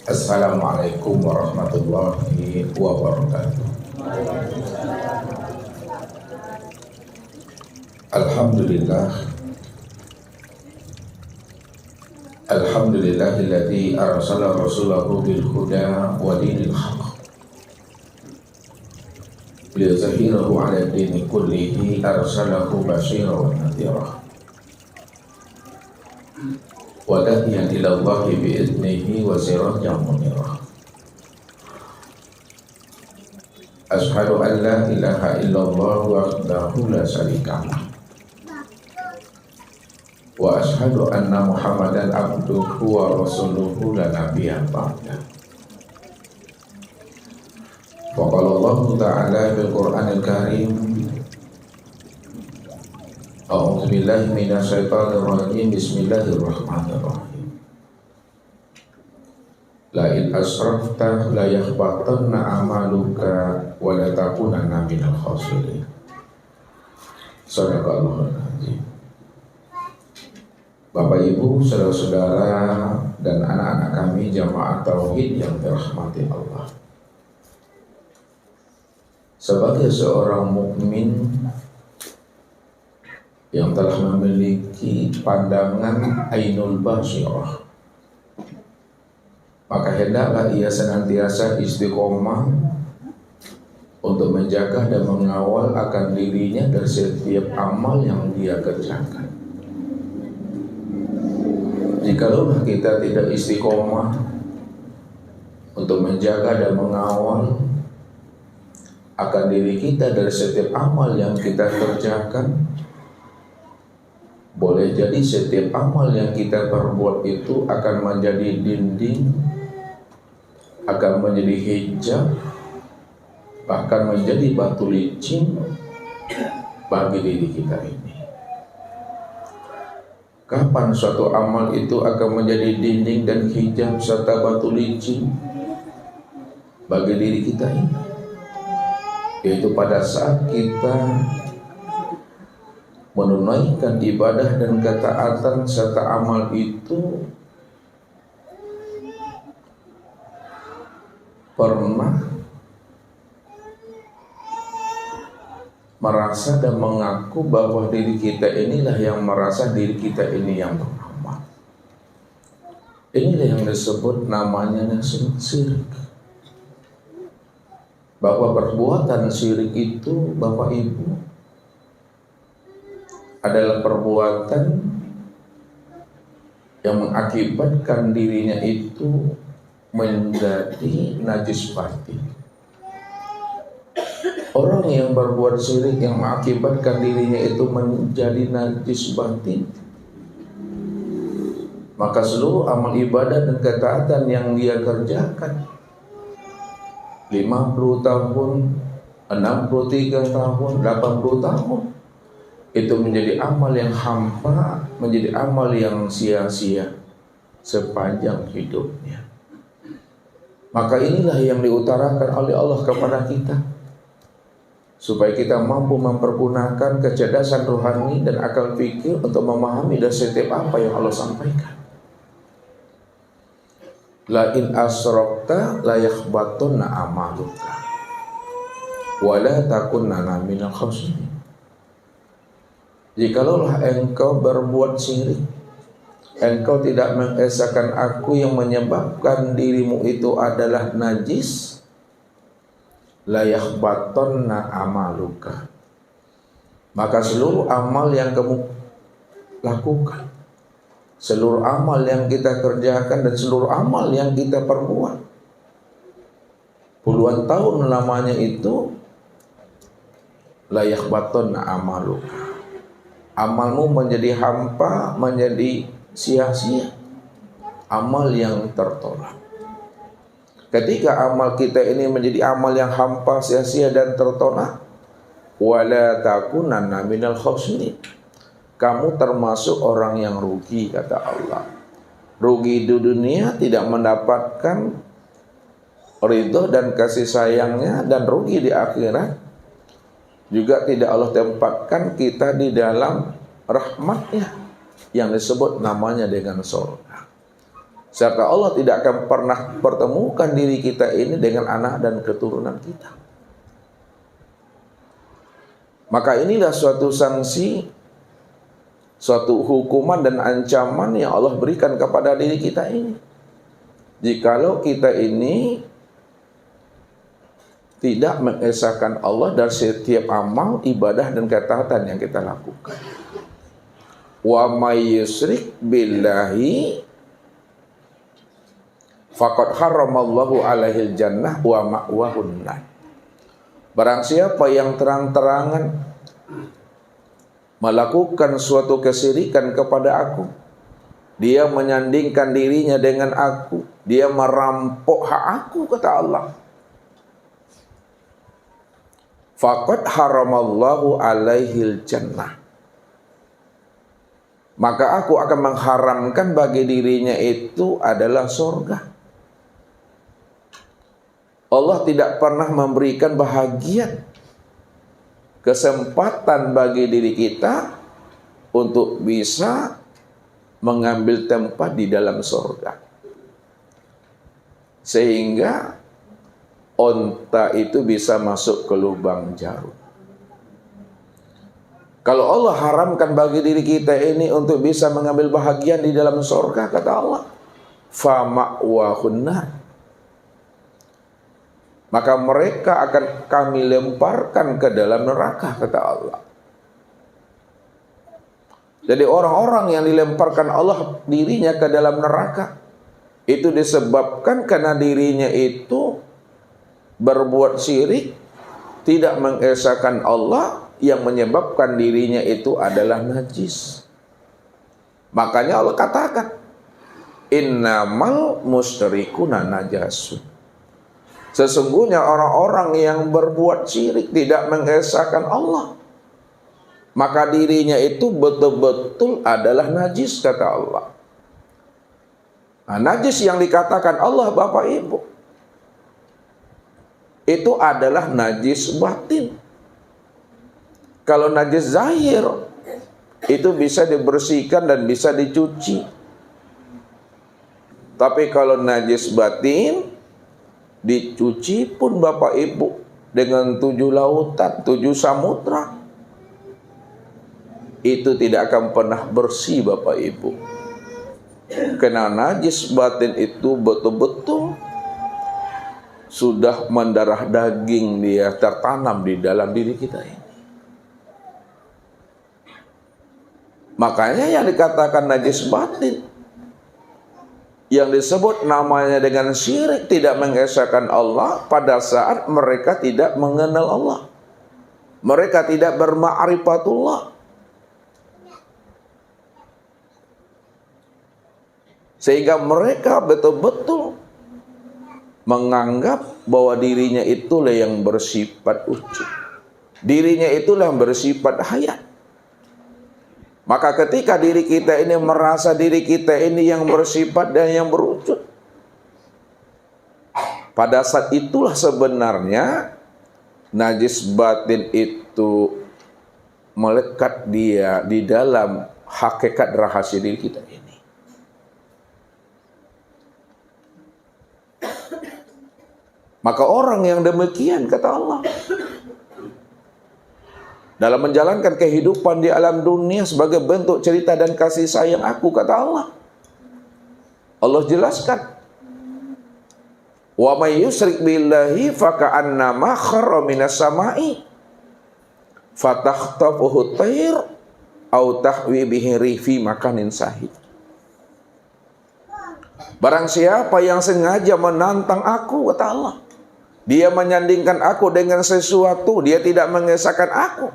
Assalamualaikum warahmatullahi wabarakatuh. Alhamdulillah. Alhamdulillahilladzi arsala rasulahu bil huda wa dinil haqq liyuzhhirahu 'ala dini kullihi arsalahu basyiran wa nadhira wa da'iyan ila Allahi bi'idnihi wa sirajan munira. Ashhadu an la ilaha illallah wahdahu la syarika lah wa ashhadu anna Muhammadan abduhu wa rasuluhu la nabiyya ba'da. Wa qala Allah ta'ala bil Qur'anil Karim, a'udzu billahi minasy syaithanir rajim, bismillahirrahmanirrahim. La in asrafta la yahbatanna amaluka wa la takunanna minal khasirin. Shadaqallahul azim. Bapak Ibu, saudara-saudara dan anak-anak kami jamaah tauhid yang dirahmati Allah. Sebagai seorang mukmin yang telah memiliki pandangan ainul basirah, maka hendaklah ia senantiasa istiqomah untuk menjaga dan mengawal akan dirinya dari setiap amal yang dia kerjakan. Jikalau kita tidak istiqomah untuk menjaga dan mengawal akan diri kita dari setiap amal yang kita kerjakan, boleh jadi setiap amal yang kita perbuat itu akan menjadi dinding, akan menjadi hijab, bahkan menjadi batu licin bagi diri kita ini. Kapan suatu amal itu akan menjadi dinding dan hijab serta batu licin bagi diri kita ini? Yaitu pada saat kita menunaikan ibadah dan ketaatan serta amal itu pernah merasa dan mengaku bahwa diri kita inilah yang merasa diri kita ini yang beramal. Inilah yang disebut namanya syirik. Bahwa perbuatan syirik itu, Bapak Ibu, adalah perbuatan yang mengakibatkan dirinya itu menjadi najis batin. Orang yang berbuat syirik yang mengakibatkan dirinya itu menjadi najis batin, maka seluruh amal ibadah dan ketaatan yang dia kerjakan 50 tahun, 63 tahun, 80 tahun, itu menjadi amal yang hampa, menjadi amal yang sia-sia sepanjang hidupnya. Maka inilah yang diutarakan oleh Allah kepada kita, supaya kita mampu mempergunakan kecerdasan rohani dan akal fikir untuk memahami dan setiap apa yang Allah sampaikan. La in asrakta la yakhbatunna amaluka wa la takunanna minal khasirin. Jikalau engkau berbuat syirik, engkau tidak mengesahkan aku yang menyebabkan dirimu itu adalah najis, la yakhbatunna amaluka, maka seluruh amal yang kamu lakukan, seluruh amal yang kita kerjakan dan seluruh amal yang kita perbuat puluhan tahun lamanya itu, la yakhbatunna amaluka, amalmu menjadi hampa, menjadi sia-sia, amal yang tertolak. Ketika amal kita ini menjadi amal yang hampa, sia-sia dan tertolak, wala takunanna minal khasirin, kamu termasuk orang yang rugi, kata Allah. Rugi di dunia, tidak mendapatkan ridho dan kasih sayangnya, dan rugi di akhirat juga tidak Allah tempatkan kita di dalam rahmatnya yang disebut namanya dengan surga. serta Allah tidak akan pernah pertemukan diri kita ini dengan anak dan keturunan kita. Maka inilah suatu sanksi, suatu hukuman dan ancaman yang Allah berikan kepada diri kita ini. Jikalau kita ini tidak mengesahkan Allah dari setiap amal, ibadah dan ketaatan yang kita lakukan. Wa may yusyrik billahi faqad haramallahu alaihil jannah wa ma'wahun nar. Barang siapa yang terang-terangan melakukan suatu kesyirikan kepada aku, dia menyandingkan dirinya dengan aku, dia merampok hak aku, kata Allah. Faqad haramallahu alaihil jannah, maka aku akan mengharamkan bagi dirinya itu adalah surga. Allah tidak pernah memberikan bahagia, kesempatan bagi diri kita untuk bisa mengambil tempat di dalam surga, sehingga onta itu bisa masuk ke lubang jarum. Kalau Allah haramkan bagi diri kita ini untuk bisa mengambil bahagian di dalam surga, kata Allah, fa ma'wahun nar, maka mereka akan kami lemparkan ke dalam neraka, kata Allah. Jadi orang-orang yang dilemparkan Allah dirinya ke dalam neraka itu disebabkan karena dirinya itu berbuat syirik, tidak mengesahkan Allah, yang menyebabkan dirinya itu adalah najis. Makanya Allah katakan, innamal musyrikuna najasun. Sesungguhnya orang-orang yang berbuat syirik, tidak mengesahkan Allah, maka dirinya itu betul-betul adalah najis, kata Allah. Nah, najis yang dikatakan Allah, Bapak Ibu, itu adalah najis batin. Kalau najis zahir itu bisa dibersihkan dan bisa dicuci. Tapi kalau najis batin, dicuci pun Bapak Ibu dengan 7 lautan, 7 samudra, itu tidak akan pernah bersih, Bapak Ibu. Karena najis batin itu betul-betul sudah mendarah daging, dia tertanam di dalam diri kita ini. Makanya yang dikatakan najis batin, yang disebut namanya dengan syirik, tidak mengesahkan Allah, pada saat mereka tidak mengenal Allah, mereka tidak berma'rifatullah, sehingga mereka betul-betul menganggap bahwa dirinya itulah yang bersifat wujud, dirinya itulah yang bersifat hayat. Maka ketika diri kita ini merasa diri kita ini yang bersifat dan yang berwujud, pada saat itulah sebenarnya najis batin itu melekat dia di dalam hakikat rahasia diri kita ini. Maka orang yang demikian, kata Allah, dalam menjalankan kehidupan di alam dunia sebagai bentuk cerita dan kasih sayang aku, kata Allah, Allah jelaskan, wa may yusyrik billahi faka'annama kharra minas sama'i fatakhtafuhu tayr au tahwi bihi fi makanin sahih. Barang siapa yang sengaja menantang aku, kata Allah, dia menyandingkan aku dengan sesuatu, dia tidak mengesahkan aku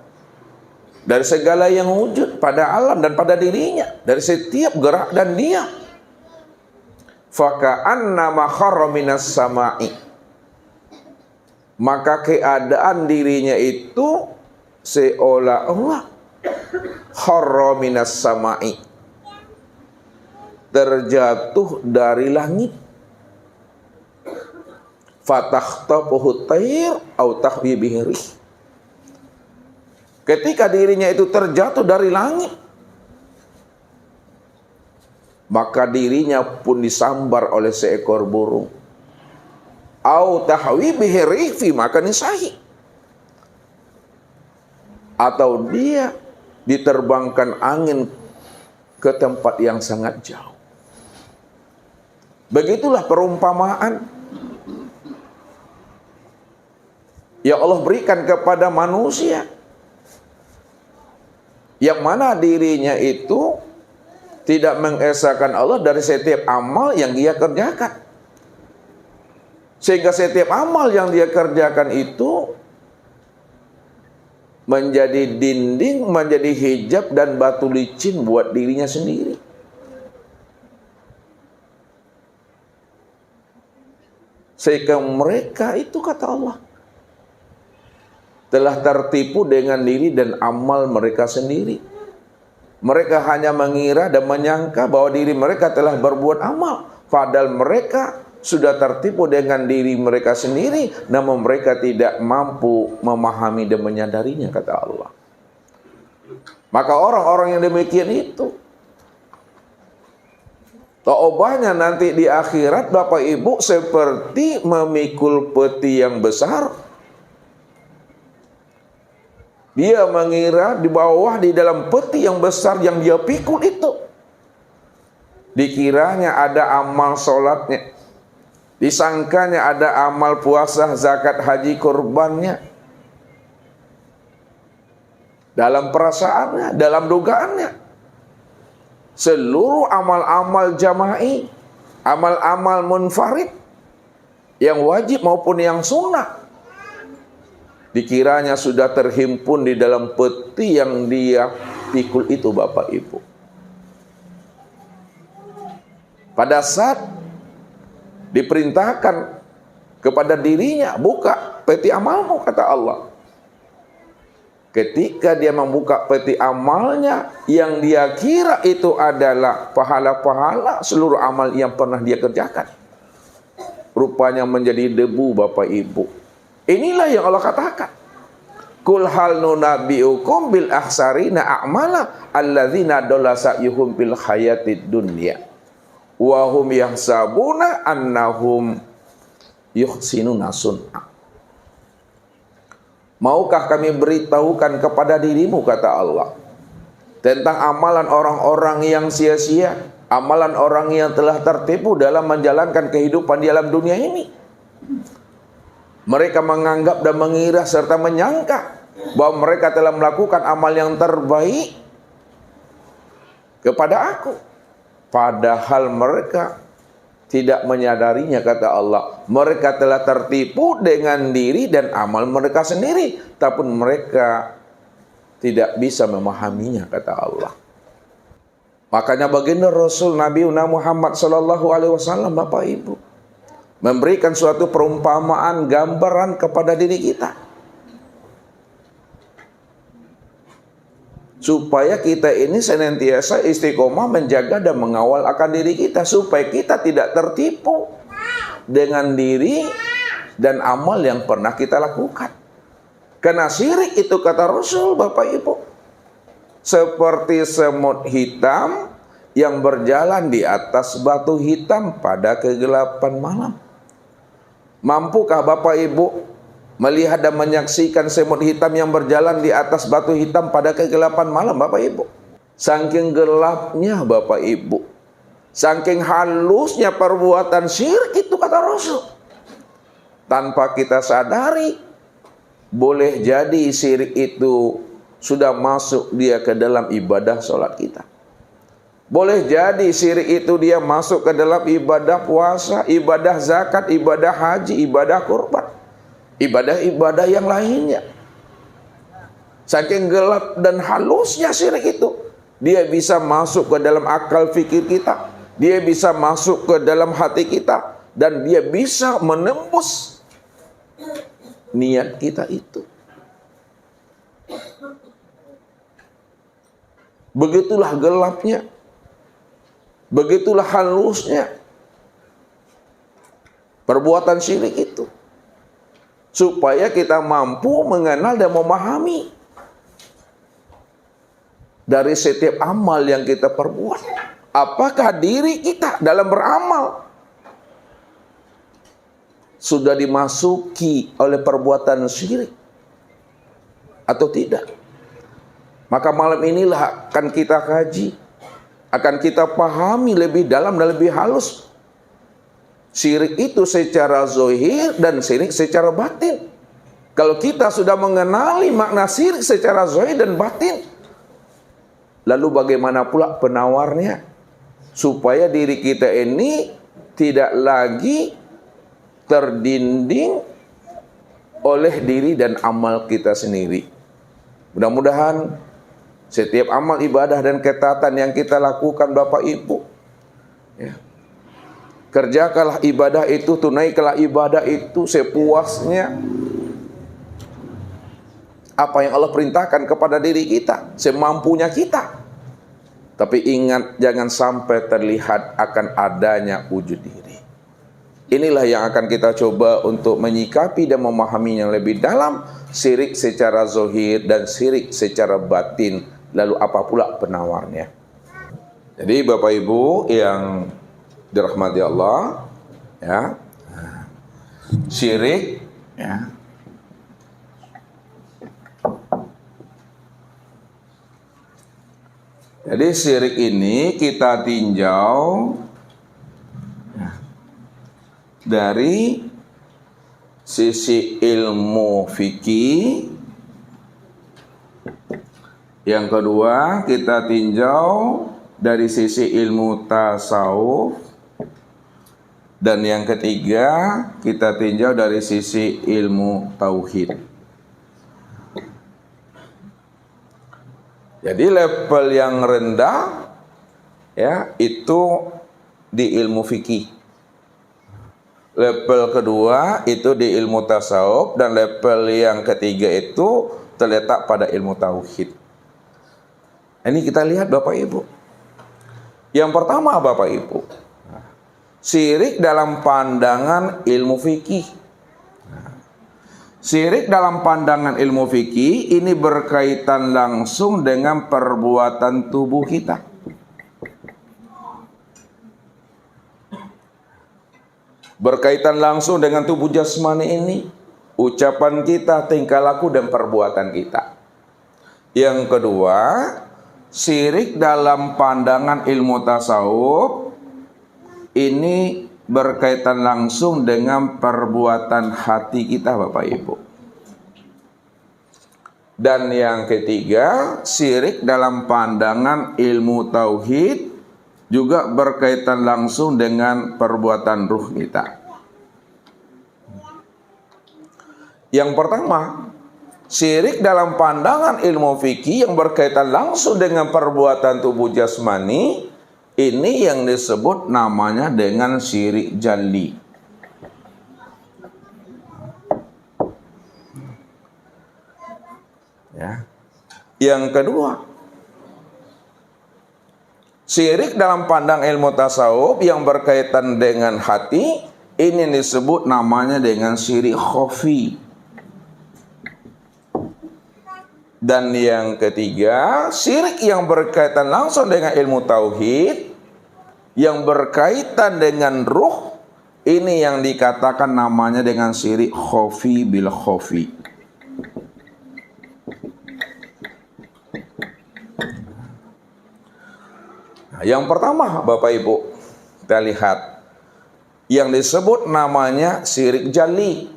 dari segala yang wujud pada alam dan pada dirinya, dari setiap gerak dan diam. Faka'annama kharra minas sama'i, maka keadaan dirinya itu seolah-olah kharra minas sama'i, terjatuh dari langit. Fatakhtafuhu tayr au tahwi bihi rih, ketika dirinya itu terjatuh dari langit, maka dirinya pun disambar oleh seekor burung. Au tahwi bihi rih fi makanin sahih, atau dia diterbangkan angin ke tempat yang sangat jauh. Begitulah perumpamaan yang Allah berikan kepada manusia, yang mana dirinya itu tidak mengesahkan Allah dari setiap amal yang dia kerjakan. Sehingga setiap amal yang dia kerjakan itu menjadi dinding, menjadi hijab dan batu licin buat dirinya sendiri. Sehingga mereka itu, kata Allah, telah tertipu dengan diri dan amal mereka sendiri. Mereka hanya mengira dan menyangka bahwa diri mereka telah berbuat amal, padahal mereka sudah tertipu dengan diri mereka sendiri, namun mereka tidak mampu memahami dan menyadarinya, kata Allah. Maka orang-orang yang demikian itu, taubahnya nanti di akhirat, Bapak Ibu, seperti memikul peti yang besar. Dia mengira di bawah, di dalam peti yang besar yang dia pikul itu, dikiranya ada amal sholatnya, disangkanya ada amal puasa, zakat, haji, kurbannya. Dalam perasaannya, dalam dugaannya, seluruh amal-amal jama'i, amal-amal munfarid, yang wajib maupun yang sunnah, dikiranya sudah terhimpun di dalam peti yang dia pikul itu, Bapak Ibu. Pada saat diperintahkan kepada dirinya, buka peti amalmu, kata Allah. Ketika dia membuka peti amalnya, yang dia kira itu adalah pahala-pahala seluruh amal yang pernah dia kerjakan, rupanya menjadi debu, Bapak Ibu. Inilah yang Allah katakan, Qul hal nunabbi'ukum bil akhsarina a'mala alladzina dalla sa'yuhum fil hayatid dunya wa hum yahsabuna annahum yuhsinuna sun'a. Maukah kami beritahukan kepada dirimu, kata Allah, tentang amalan orang-orang yang sia-sia, amalan orang yang telah tertipu dalam menjalankan kehidupan di alam dunia ini. Mereka menganggap dan mengira serta menyangka bahwa mereka telah melakukan amal yang terbaik kepada aku, padahal mereka tidak menyadarinya, kata Allah. Mereka telah tertipu dengan diri dan amal mereka sendiri, tapi mereka tidak bisa memahaminya, kata Allah. Makanya baginda Rasul Nabi Muhammad SAW, Bapak Ibu, memberikan suatu perumpamaan, gambaran kepada diri kita, supaya kita ini senantiasa istiqomah menjaga dan mengawal akan diri kita, supaya kita tidak tertipu dengan diri dan amal yang pernah kita lakukan. Karena syirik itu, kata Rasul, Bapak Ibu, seperti semut hitam yang berjalan di atas batu hitam pada kegelapan malam. Mampukah Bapak Ibu melihat dan menyaksikan semut hitam yang berjalan di atas batu hitam pada kegelapan malam, Bapak Ibu? Saking gelapnya, Bapak Ibu, saking halusnya perbuatan syirik itu, kata Rasul, tanpa kita sadari, boleh jadi syirik itu sudah masuk dia ke dalam ibadah sholat kita. Boleh jadi syirik itu dia masuk ke dalam ibadah puasa, ibadah zakat, ibadah haji, ibadah kurban, ibadah-ibadah yang lainnya. Saking gelap dan halusnya syirik itu, dia bisa masuk ke dalam akal fikir kita, dia bisa masuk ke dalam hati kita, dan dia bisa menembus niat kita itu. Begitulah gelapnya, begitulah halusnya perbuatan syirik itu, supaya kita mampu mengenal dan memahami dari setiap amal yang kita perbuat, apakah diri kita dalam beramal sudah dimasuki oleh perbuatan syirik atau tidak? Maka malam inilah akan kita kaji, akan kita pahami lebih dalam dan lebih halus syirik itu secara zahir dan syirik secara batin. Kalau kita sudah mengenali makna syirik secara zahir dan batin, lalu bagaimana pula penawarnya supaya diri kita ini tidak lagi terdinding oleh diri dan amal kita sendiri. Mudah-mudahan setiap amal ibadah dan ketaatan yang kita lakukan Bapak Ibu, ya, kerjakanlah ibadah itu, tunaikanlah ibadah itu sepuasnya apa yang Allah perintahkan kepada diri kita, semampunya kita. Tapi ingat, jangan sampai terlihat akan adanya wujud diri. Inilah yang akan kita coba untuk menyikapi dan memahaminya lebih dalam, syirik secara zahir dan syirik secara batin. Lalu apa pula penawarnya? Jadi Bapak Ibu yang dirahmati Allah, ya, syirik, ya, jadi syirik ini kita tinjau dari sisi ilmu fikih. Yang kedua, kita tinjau dari sisi ilmu tasawuf. Dan yang ketiga, kita tinjau dari sisi ilmu tauhid. Jadi level yang rendah, ya, itu di ilmu fikih. Level kedua itu di ilmu tasawuf, dan level yang ketiga itu terletak pada ilmu tauhid. Ini kita lihat Bapak Ibu. Yang pertama Bapak Ibu, syirik dalam pandangan ilmu fikih. Syirik dalam pandangan ilmu fikih ini berkaitan langsung dengan perbuatan tubuh kita. Berkaitan langsung dengan tubuh jasmani ini, ucapan kita, tingkah laku, dan perbuatan kita. Yang kedua, syirik dalam pandangan ilmu tasawuf ini berkaitan langsung dengan perbuatan hati kita Bapak Ibu. Dan yang ketiga, syirik dalam pandangan ilmu tauhid juga berkaitan langsung dengan perbuatan ruh kita. Yang pertama, syirik dalam pandangan ilmu fikih yang berkaitan langsung dengan perbuatan tubuh jasmani, ini yang disebut namanya dengan syirik jalli. Ya. Yang kedua, syirik dalam pandang ilmu tasawuf yang berkaitan dengan hati, ini disebut namanya dengan syirik khafi. Dan yang ketiga, syirik yang berkaitan langsung dengan ilmu tauhid, yang berkaitan dengan ruh, ini yang dikatakan namanya dengan syirik khafi bil khafi. Nah, yang pertama Bapak Ibu, kita lihat yang disebut namanya syirik jalli,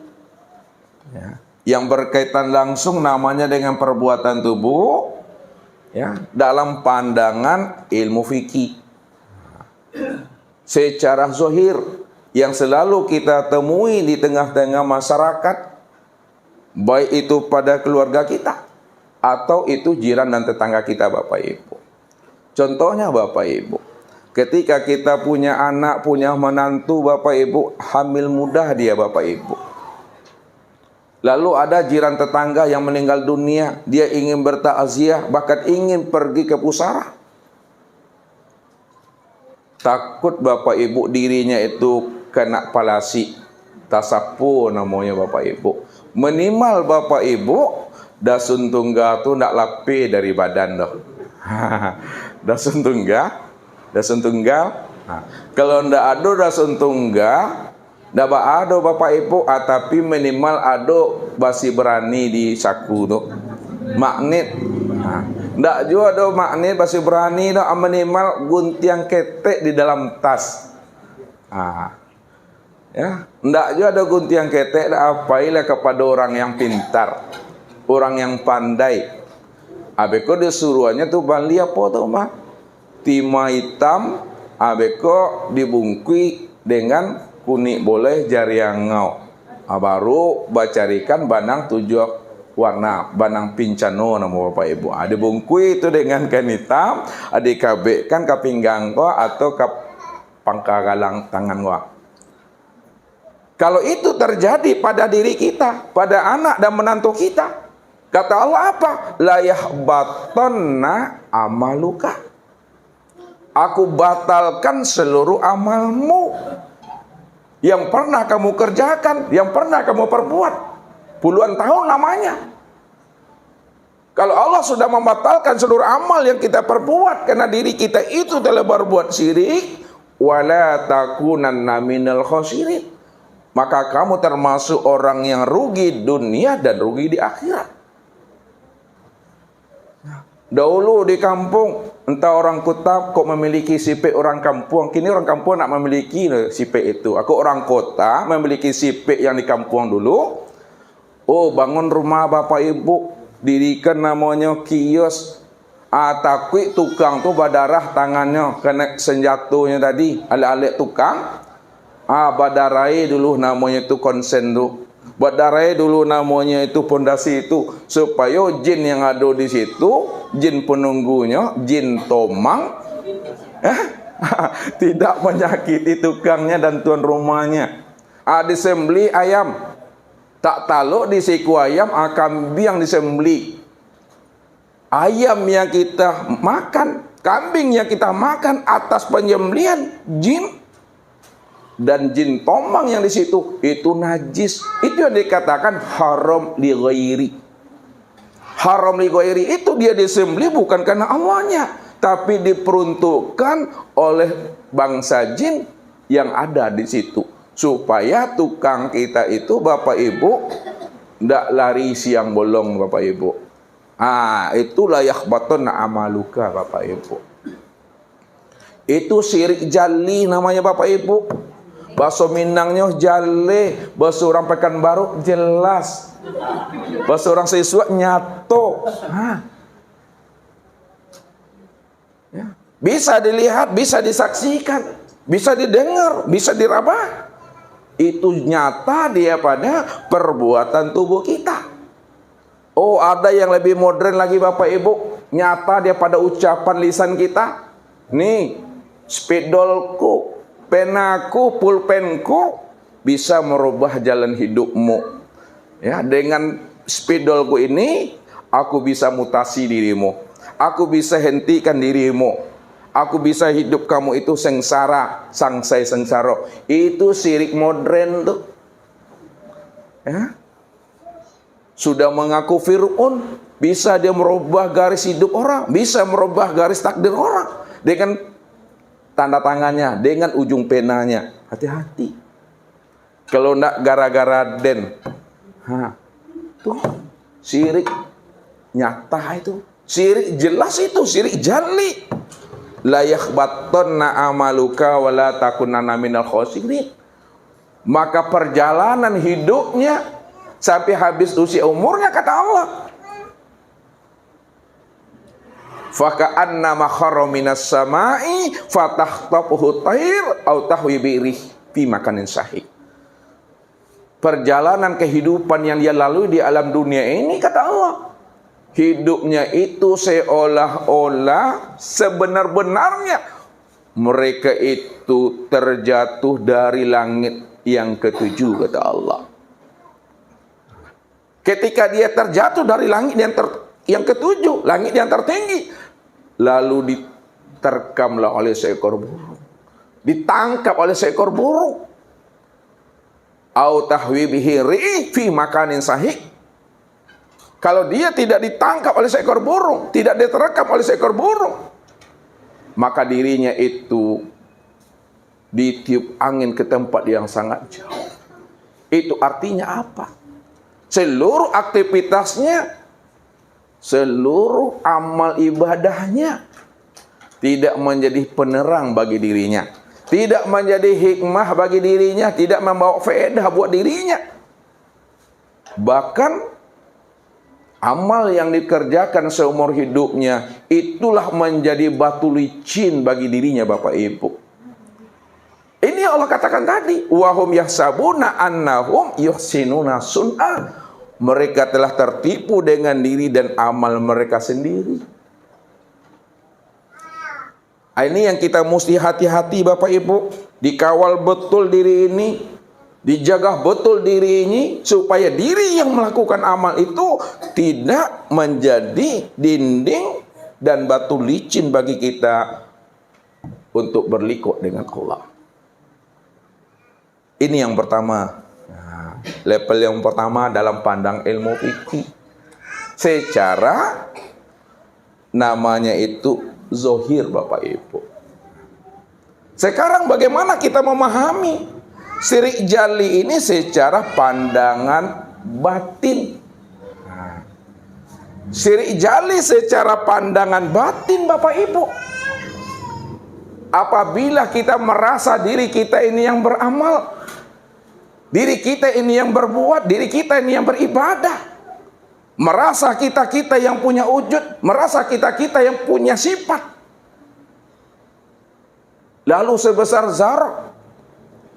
ya, yang berkaitan langsung namanya dengan perbuatan tubuh, ya, dalam pandangan ilmu fikih. Secara zahir yang selalu kita temui di tengah-tengah masyarakat, baik itu pada keluarga kita atau itu jiran dan tetangga kita Bapak Ibu. Contohnya Bapak Ibu, ketika kita punya anak, punya menantu Bapak Ibu, hamil mudah dia Bapak Ibu. Lalu ada jiran tetangga yang meninggal dunia, dia ingin bertakziah, bahkan ingin pergi ke pusara. Takut Bapak Ibu dirinya itu kena palasi, tasapu namanya Bapak Ibu. Minimal Bapak Ibu, dasun tunggal tu ndak lapi dari badan dah. Dasun tunggal Dasun tunggal. Nah, kalau ndak ada dasun tunggal, ndak ada bapak ibu, tapi minimal ada basi berani di saku tuh. Magnet. Nah, ndak juga ada magnet basi berani dah, minimal guntiang ketek di dalam tas. Nah, ya, ndak juga ada guntiang ketek, apailah kepada orang yang pintar, orang yang pandai. Abeko disuruhannya tuh bali apa tuh mah? Timah hitam, abeko dibungkui dengan kuning boleh jari angau. Baru bacarikan banang 7 warna, banang pincano nama bapak ibu. Dibungkui itu dengan kain hitam, dikabekkan ke pinggang ko atau ke pangkagalang tangan ko. Kalau itu terjadi pada diri kita, pada anak dan menantu kita, kata Allah apa? La yahbatanna amaluka. Aku batalkan seluruh amalmu yang pernah kamu kerjakan, yang pernah kamu perbuat puluhan tahun lamanya. Kalau Allah sudah membatalkan seluruh amal yang kita perbuat karena diri kita itu telah berbuat syirik, wala takunanna minal khosirin, maka kamu termasuk orang yang rugi dunia dan rugi di akhirat. Dahulu di kampung, entah orang kota kok memiliki sipek orang kampung. Kini orang kampung nak memiliki sipek itu. Aku orang kota memiliki sipek yang di kampung dulu. Oh, bangun rumah bapak ibu, dirikan namanya kios. Takui tukang tu badarah tangannya kena senjatunya tadi. Alik-alik tukang. Badarai dulu namanya itu konsen tu. Badarai dulu namanya itu pondasi itu, supaya jin yang ada di situ, jin penunggunya, jin tomang, tidak menyakiti tukangnya dan tuan rumahnya. Disembeli ayam, tak tahu di siku ayam, kambing yang disembeli. Ayam yang kita makan, kambing yang kita makan atas penyembelihan jin dan jin tomang yang di situ itu najis. Itu yang dikatakan haram li ghairi. Haram li ghairi itu dia disembelih bukan karena Allahnya, tapi diperuntukkan oleh bangsa jin yang ada di situ, supaya tukang kita itu bapak ibu ndak lari siang bolong bapak ibu. Itulah yakhbatun amaluka bapak ibu. Itu syirik jali namanya bapak ibu. Bahasa Minangnya jale, bahasa orang Pekanbaru jelas, bahasa orang Siswa nyato. Ya. Bisa dilihat, bisa disaksikan, bisa didengar, bisa diraba. Itu nyata dia pada perbuatan tubuh kita. Oh, ada yang lebih modern lagi bapak ibu, nyata dia pada ucapan lisan kita. Nih, spidolku, penaku, pulpenku bisa merubah jalan hidupmu. Ya, dengan spidolku ini aku bisa mutasi dirimu. Aku bisa hentikan dirimu. Aku bisa hidup kamu itu sengsara, sangsai sengsara. Itu syirik modern tuh. Ya. Sudah mengaku Fir'aun, bisa dia merubah garis hidup orang, bisa merubah garis takdir orang dengan tanda tangannya, dengan ujung penanya. Hati-hati. Kalau enggak gara-gara den. Tuh syirik nyata itu. Syirik jelas itu, syirik jali. La yakhbattanna amaluka wa la takunanna minal khosirin. Maka perjalanan hidupnya sampai habis usia umurnya kata Allah, faka'anna makharra minas sama'i fatahtafuhu tayr au tahwi birih fi makanin sahih. Perjalanan kehidupan yang dia lalui di alam dunia ini kata Allah, hidupnya itu seolah-olah sebenar-benarnya mereka itu terjatuh dari langit yang ketujuh kata Allah. Ketika dia terjatuh dari langit yang ketujuh, langit yang tertinggi, lalu diterkamlah oleh seekor burung, ditangkap oleh seekor burung. Au tahwi bihi ri'ih fi makanin sahih. Kalau dia tidak ditangkap oleh seekor burung, tidak diterkam oleh seekor burung, maka dirinya itu ditiup angin ke tempat yang sangat jauh. Itu artinya apa? Seluruh aktivitasnya, seluruh amal ibadahnya tidak menjadi penerang bagi dirinya, tidak menjadi hikmah bagi dirinya, tidak membawa faedah buat dirinya. Bahkan amal yang dikerjakan seumur hidupnya itulah menjadi batu licin bagi dirinya, Bapak Ibu. Ini Allah katakan tadi, wahum yahsabuna annahum yuhsinuna sun'a. Mereka telah tertipu dengan diri dan amal mereka sendiri. Ini yang kita mesti hati-hati, Bapak Ibu. Dikawal betul diri ini, dijaga betul diri ini, supaya diri yang melakukan amal itu tidak menjadi dinding dan batu licin bagi kita untuk berliku dengan Allah. Ini yang pertama. Level yang pertama dalam pandang ilmu fikih. Secara namanya itu zohir, Bapak Ibu. Sekarang bagaimana kita memahami syirik jali ini secara pandangan batin? Syirik jali secara pandangan batin, Bapak Ibu. Apabila kita merasa diri kita ini yang beramal, diri kita ini yang berbuat, diri kita ini yang beribadah, merasa kita-kita yang punya wujud, merasa kita-kita yang punya sifat, lalu sebesar zarah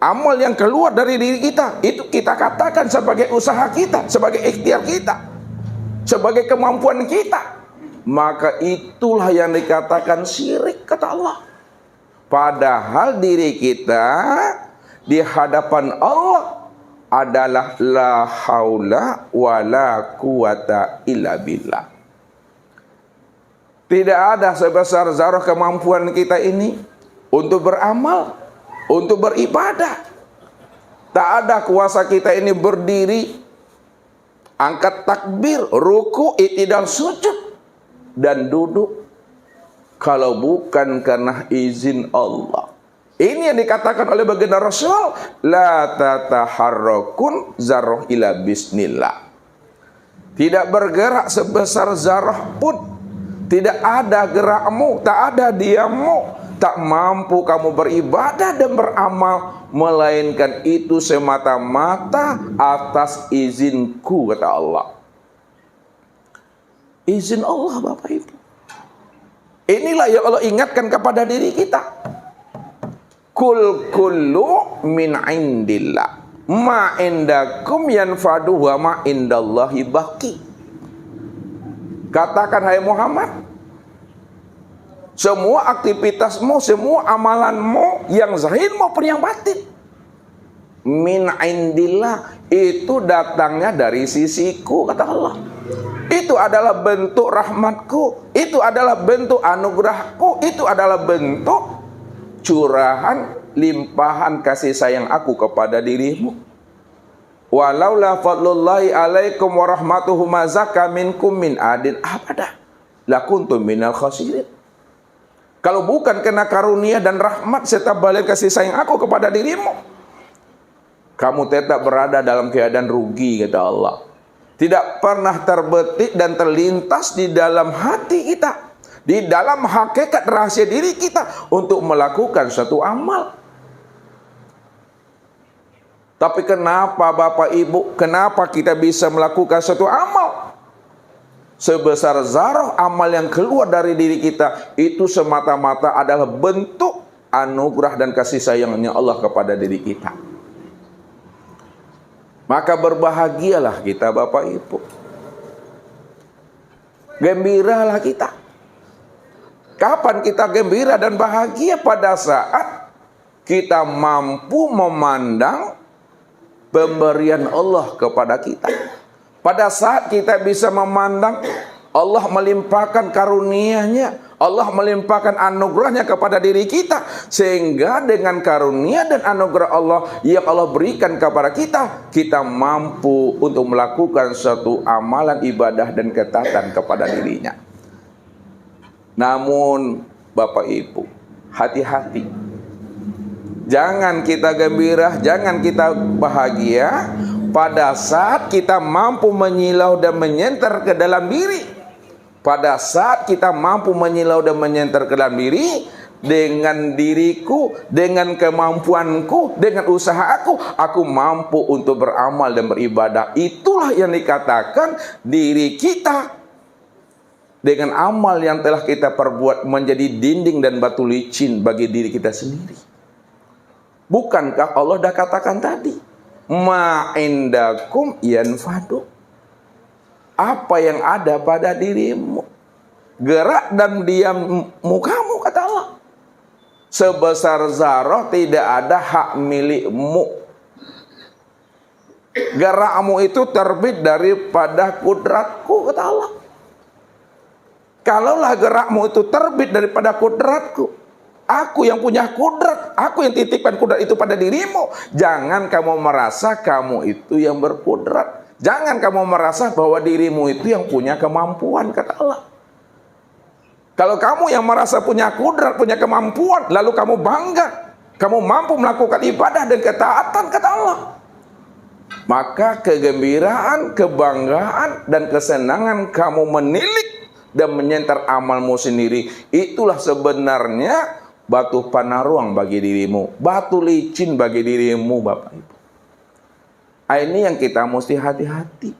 amal yang keluar dari diri kita, itu kita katakan sebagai usaha kita, sebagai ikhtiar kita, sebagai kemampuan kita, maka itulah yang dikatakan syirik, kata Allah. Padahal diri kita di hadapan Allah adalah la haula wala quwata illa billah. Tidak ada sebesar zarah kemampuan kita ini untuk beramal, untuk beribadah. Tak ada kuasa kita ini berdiri, angkat takbir, ruku, i'tidal, sujud, dan duduk, kalau bukan karena izin Allah. Ini yang dikatakan oleh baginda Rasul, la tataharrakun zarrah ila bismillah. Tidak bergerak sebesar zarah pun, tidak ada gerakmu, tak ada diammu, tak mampu kamu beribadah dan beramal, melainkan itu semata-mata atas izinku, kata Allah. Izin Allah, Bapak Ibu. Inilah yang Allah ingatkan kepada diri kita. Kul kullu min indillah, ma indakum yanfadu wa ma indallahi baqi. Katakan, hai Muhammad, semua aktivitasmu, semua amalanmu, yang zahir maupun yang batin, min indillah, itu datangnya dari sisiku, kata Allah. Itu adalah bentuk rahmatku, itu adalah bentuk anugerahku, itu adalah bentuk curahan, limpahan kasih sayang aku kepada dirimu. Walaula fadlullahi alaikum warahmatuhu ma zaka minkum min adin abada lakuntum minal khasirin. Kalau bukan karena karunia dan rahmat serta balik kasih sayang aku kepada dirimu, kamu tetap berada dalam keadaan rugi, kata Allah. Tidak pernah terbetik dan terlintas di dalam hati kita, di dalam hakikat rahasia diri kita untuk melakukan suatu amal. Tapi kenapa Bapak Ibu, kenapa kita bisa melakukan suatu amal? Sebesar zarah amal yang keluar dari diri kita, itu semata-mata adalah bentuk anugerah dan kasih sayangnya Allah kepada diri kita. Maka berbahagialah kita, Bapak Ibu. Gembiralah kita. Kapan kita gembira dan bahagia? Pada saat kita mampu memandang pemberian Allah kepada kita. Pada saat kita bisa memandang Allah melimpahkan karunia-Nya, Allah melimpahkan anugerahnya kepada diri kita, sehingga dengan karunia dan anugerah Allah yang Allah berikan kepada kita, kita mampu untuk melakukan suatu amalan ibadah dan ketaatan kepada dirinya. Namun Bapak Ibu, hati-hati. Jangan kita gembira, jangan kita bahagia pada saat kita mampu menyilau dan menyenter ke dalam diri. Pada saat kita mampu menyilau dan menyenter ke dalam diri, dengan diriku, dengan kemampuanku, dengan usahaku, aku mampu untuk beramal dan beribadah. Itulah yang dikatakan diri kita dengan amal yang telah kita perbuat menjadi dinding dan batu licin bagi diri kita sendiri. Bukankah Allah dah katakan tadi, ma indakum yanfadu, apa yang ada pada dirimu, gerak dan diammu kamu, kata Allah, sebesar zarah tidak ada hak milikmu. Gerakmu itu terbit daripada kudratku, kata Allah. Kalaulah gerakmu itu terbit daripada kudratku, aku yang punya kudrat, aku yang titipkan kudrat itu pada dirimu, jangan kamu merasa kamu itu yang berkudrat. Jangan kamu merasa bahwa dirimu itu yang punya kemampuan, kata Allah. Kalau kamu yang merasa punya kudrat, punya kemampuan, lalu kamu bangga, kamu mampu melakukan ibadah dan ketaatan, kata Allah, maka kegembiraan, kebanggaan, dan kesenangan kamu menilik dan menyenter amalmu sendiri, itulah sebenarnya batu panaruang bagi dirimu, batu licin bagi dirimu, Bapak Ibu. Ini yang kita mesti hati-hati.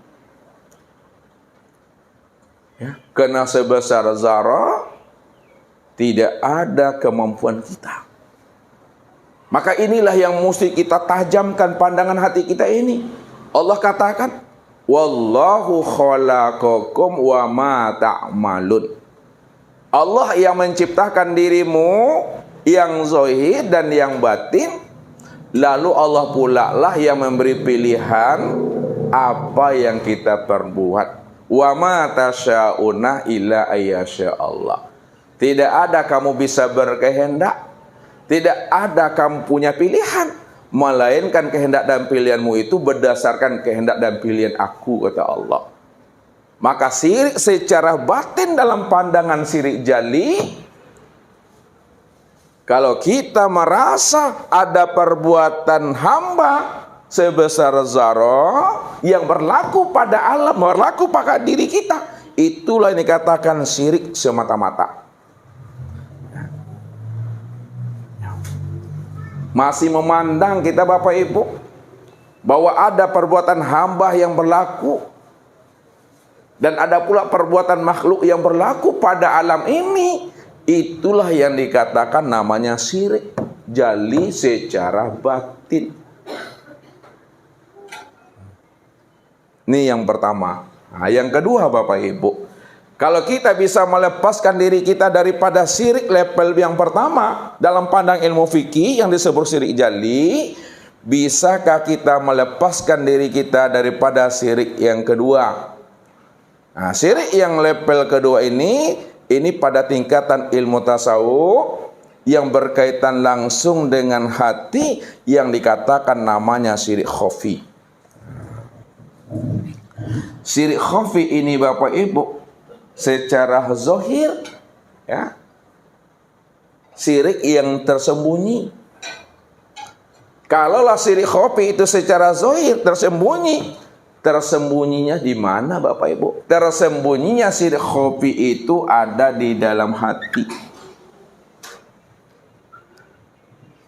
Ya, karena sebesar zarah tidak ada kemampuan kita. Maka inilah yang mesti kita tajamkan pandangan hati kita ini. Allah katakan, wallahu khalaqakum wa ma ta'malun. Allah yang menciptakan dirimu yang zahir dan yang batin. Lalu Allah pula lah yang memberi pilihan apa yang kita perbuat. Wa ma tasya'una illa ayyasha Allah. Tidak ada kamu bisa berkehendak, tidak ada kamu punya pilihan, melainkan kehendak dan pilihanmu itu berdasarkan kehendak dan pilihan aku, kata Allah. Maka syirik secara batin dalam pandangan syirik jali, kalau kita merasa ada perbuatan hamba sebesar zarah yang berlaku pada alam, berlaku pada diri kita, itulah yang dikatakan syirik semata-mata. Masih memandang kita, Bapak Ibu, bahwa ada perbuatan hamba yang berlaku dan ada pula perbuatan makhluk yang berlaku pada alam ini. Itulah yang dikatakan namanya syirik jali secara batin. Ini yang pertama. Nah, yang kedua, Bapak Ibu, kalau kita bisa melepaskan diri kita daripada syirik level yang pertama dalam pandang ilmu fikih yang disebut syirik jali, bisakah kita melepaskan diri kita daripada syirik yang kedua? Nah, syirik yang level kedua ini pada tingkatan ilmu tasawuf yang berkaitan langsung dengan hati yang dikatakan namanya syirik khafi. Syirik khafi ini, Bapak Ibu, secara zahir, ya, syirik yang tersembunyi. Kalaulah syirik khafi itu secara zahir tersembunyi, tersembunyinya di mana, Bapak Ibu? Tersembunyinya syirik khafi itu ada di dalam hati.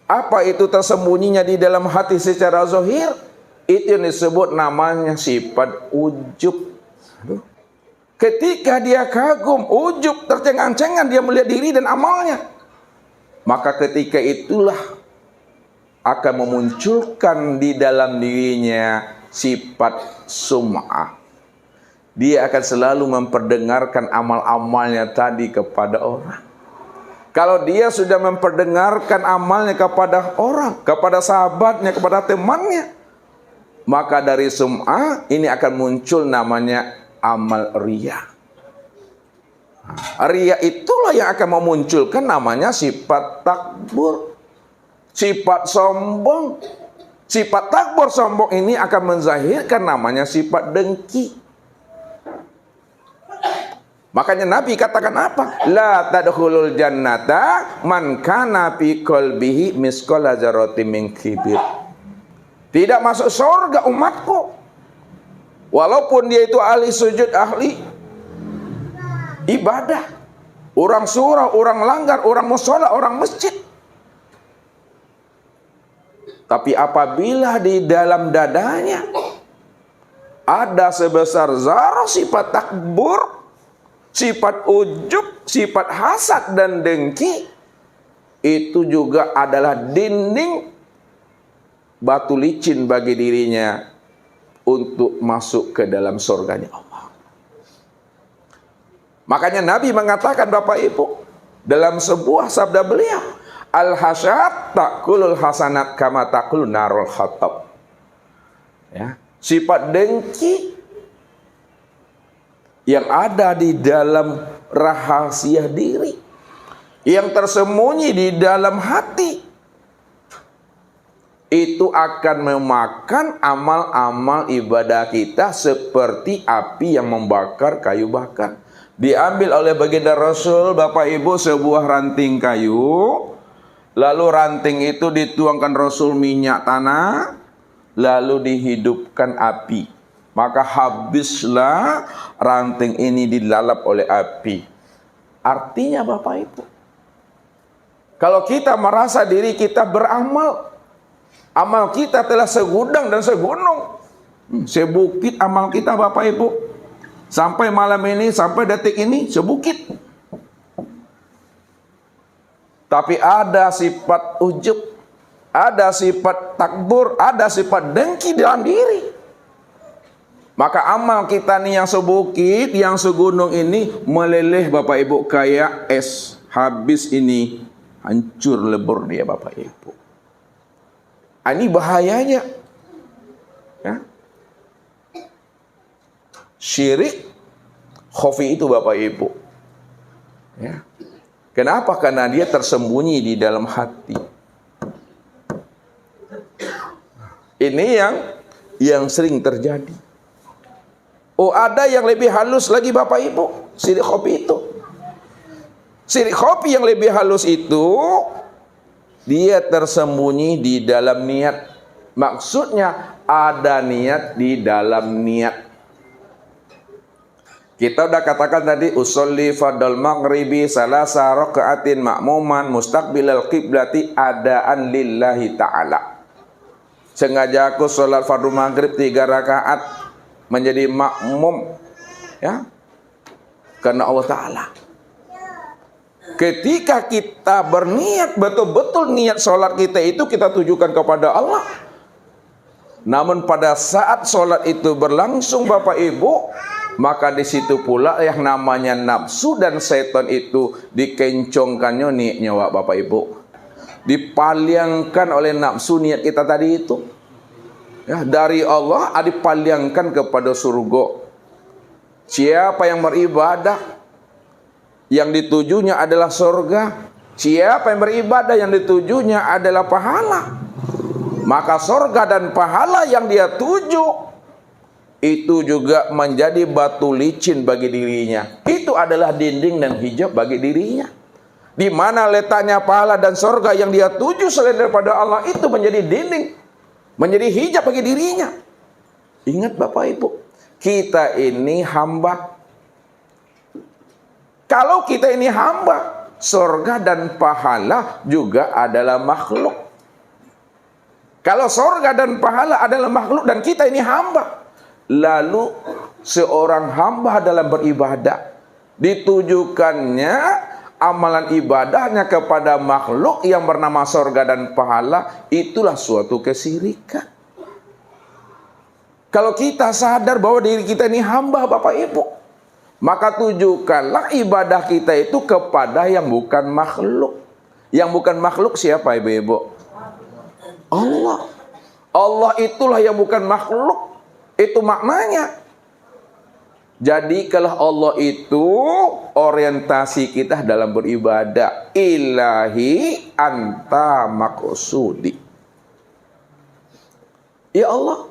Apa itu tersembunyinya di dalam hati secara zahir? Itu yang disebut namanya sifat ujub. Ketika dia kagum, ujub, tercengang-cengang dia melihat diri dan amalnya, maka ketika itulah akan memunculkan di dalam dirinya sifat sum'ah. Dia akan selalu memperdengarkan amal-amalnya tadi kepada orang. Kalau dia sudah memperdengarkan amalnya kepada orang, kepada sahabatnya, kepada temannya, maka dari sum'ah ini akan muncul namanya amal riya. Riya itulah yang akan memunculkan namanya sifat takbur, sifat sombong. Sifat takbur sombong ini akan menzahirkan namanya sifat dengki. Makanya Nabi katakan apa? La tadkhulul jannata man kana fi qalbihi misqala dzarratin min kibir. Tidak masuk surga umatku walaupun dia itu ahli sujud, ahli ibadah, orang surau, orang langgar, orang mushola, orang masjid. Tapi apabila di dalam dadanya ada sebesar zarah sifat takbur, sifat ujub, sifat hasad dan dengki, itu juga adalah dinding batu licin bagi dirinya untuk masuk ke dalam surganya Allah. Makanya Nabi mengatakan, Bapak Ibu, dalam sebuah sabda beliau, al-hasyat takulul hasanat kama takul narul khatab. Ya, sifat dengki yang ada di dalam rahasia diri, yang tersembunyi di dalam hati, itu akan memakan amal-amal ibadah kita seperti api yang membakar kayu bakar. Diambil oleh baginda Rasul, Bapak Ibu, sebuah ranting kayu, lalu ranting itu dituangkan Rasul minyak tanah, lalu dihidupkan api. Maka habislah ranting ini dilalap oleh api. Artinya Bapak Ibu, kalau kita merasa diri kita beramal, amal kita telah segudang dan segunung, sebukit amal kita Bapak Ibu. Sampai malam ini, sampai detik ini, sebukit. Tapi ada sifat ujub, ada sifat takbur, ada sifat dengki dalam diri. Maka amal kita nih yang sebukit, yang segunung ini meleleh Bapak Ibu kayak es. Habis ini hancur lebur dia Bapak Ibu. Ini bahayanya. Ya. Syirik khafi itu Bapak Ibu. Ya. Kenapa? Karena dia tersembunyi di dalam hati. Ini yang sering terjadi. Oh, ada yang lebih halus lagi Bapak Ibu, syirik khafi itu. Syirik khafi yang lebih halus itu, dia tersembunyi di dalam niat. Maksudnya ada niat di dalam niat. Kita udah katakan tadi, usolli fardal maghribi salasa raka'atin ma'muman mustaqbilal qiblati adaan lillahi ta'ala. Sengaja aku sholat fardhu maghrib 3 rakaat menjadi makmum, ya, karena Allah Ta'ala. Ketika kita berniat, betul-betul niat sholat kita itu kita tujukan kepada Allah. Namun pada saat sholat itu berlangsung Bapak Ibu, maka di situ pula yang namanya nafsu dan setan itu dikencongkannya nyawa Bapak Ibu. Dipalingkan oleh nafsu niat kita tadi itu. Ya, dari Allah dipalingkan kepada surga. Siapa yang beribadah yang ditujunya adalah surga, siapa yang beribadah yang ditujunya adalah pahala, maka surga dan pahala yang dia tuju itu juga menjadi batu licin bagi dirinya. Itu adalah dinding dan hijab bagi dirinya. Di mana letaknya pahala dan surga yang dia tuju selain daripada Allah itu menjadi dinding, menjadi hijab bagi dirinya. Ingat Bapak Ibu, kita ini hamba. Kalau kita ini hamba, surga dan pahala juga adalah makhluk. Kalau surga dan pahala adalah makhluk dan kita ini hamba, lalu seorang hamba dalam beribadah ditujukannya amalan ibadahnya kepada makhluk yang bernama surga dan pahala, itulah suatu kesyirikan. Kalau kita sadar bahwa diri kita ini hamba Bapak Ibu, maka tujukanlah ibadah kita itu kepada yang bukan makhluk. Yang bukan makhluk siapa Ibu-Ibu? Allah. Allah itulah yang bukan makhluk. Itu maknanya. Jadi kalau Allah itu orientasi kita dalam beribadah, ilahi anta maqsudi. Ya Allah,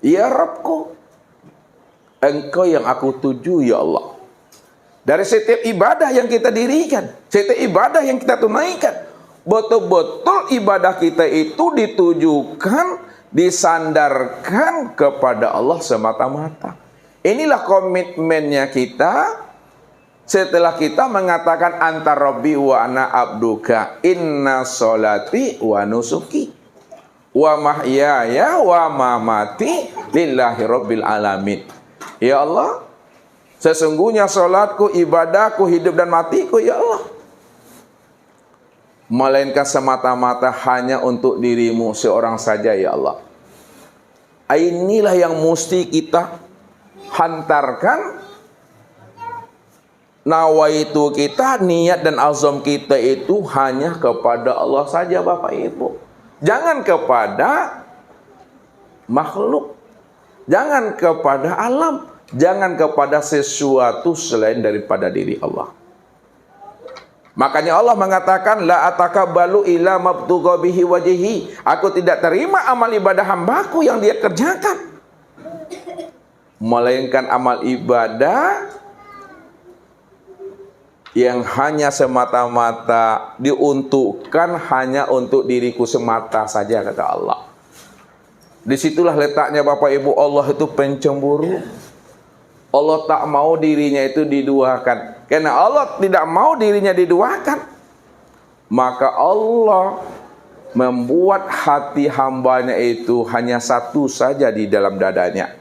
ya Rabbku, Engkau yang aku tuju ya Allah. dari setiap ibadah yang kita dirikan, setiap ibadah yang kita tunaikan, betul-betul ibadah kita itu ditujukan, disandarkan kepada Allah semata-mata. Inilah komitmennya kita setelah kita mengatakan anta rabbi wa ana abduka, inna sholati wa nusuki wa mahyaya wa mamati lillahi rabbil alamin. Ya Allah, sesungguhnya salatku, ibadahku, hidup dan matiku ya Allah, melainkan semata-mata hanya untuk dirimu seorang saja ya Allah. Inilah yang mesti kita hantarkan. Nawaitu kita, niat dan azam kita itu hanya kepada Allah saja Bapak Ibu. Jangan kepada makhluk, jangan kepada alam, jangan kepada sesuatu selain daripada diri Allah. Makanya Allah mengatakan la atakabbalu illa mabtugha bihi wajhi. Aku tidak terima amal ibadah hambaku yang dia kerjakan, melainkan amal ibadah yang hanya semata-mata diuntukkan hanya untuk diriku semata saja, kata Allah. Disitulah letaknya Bapak Ibu, Allah itu pencemburu. Allah tak mau dirinya itu diduakan. Karena Allah tidak mau dirinya diduakan, maka Allah membuat hati hambanya itu hanya satu saja di dalam dadanya.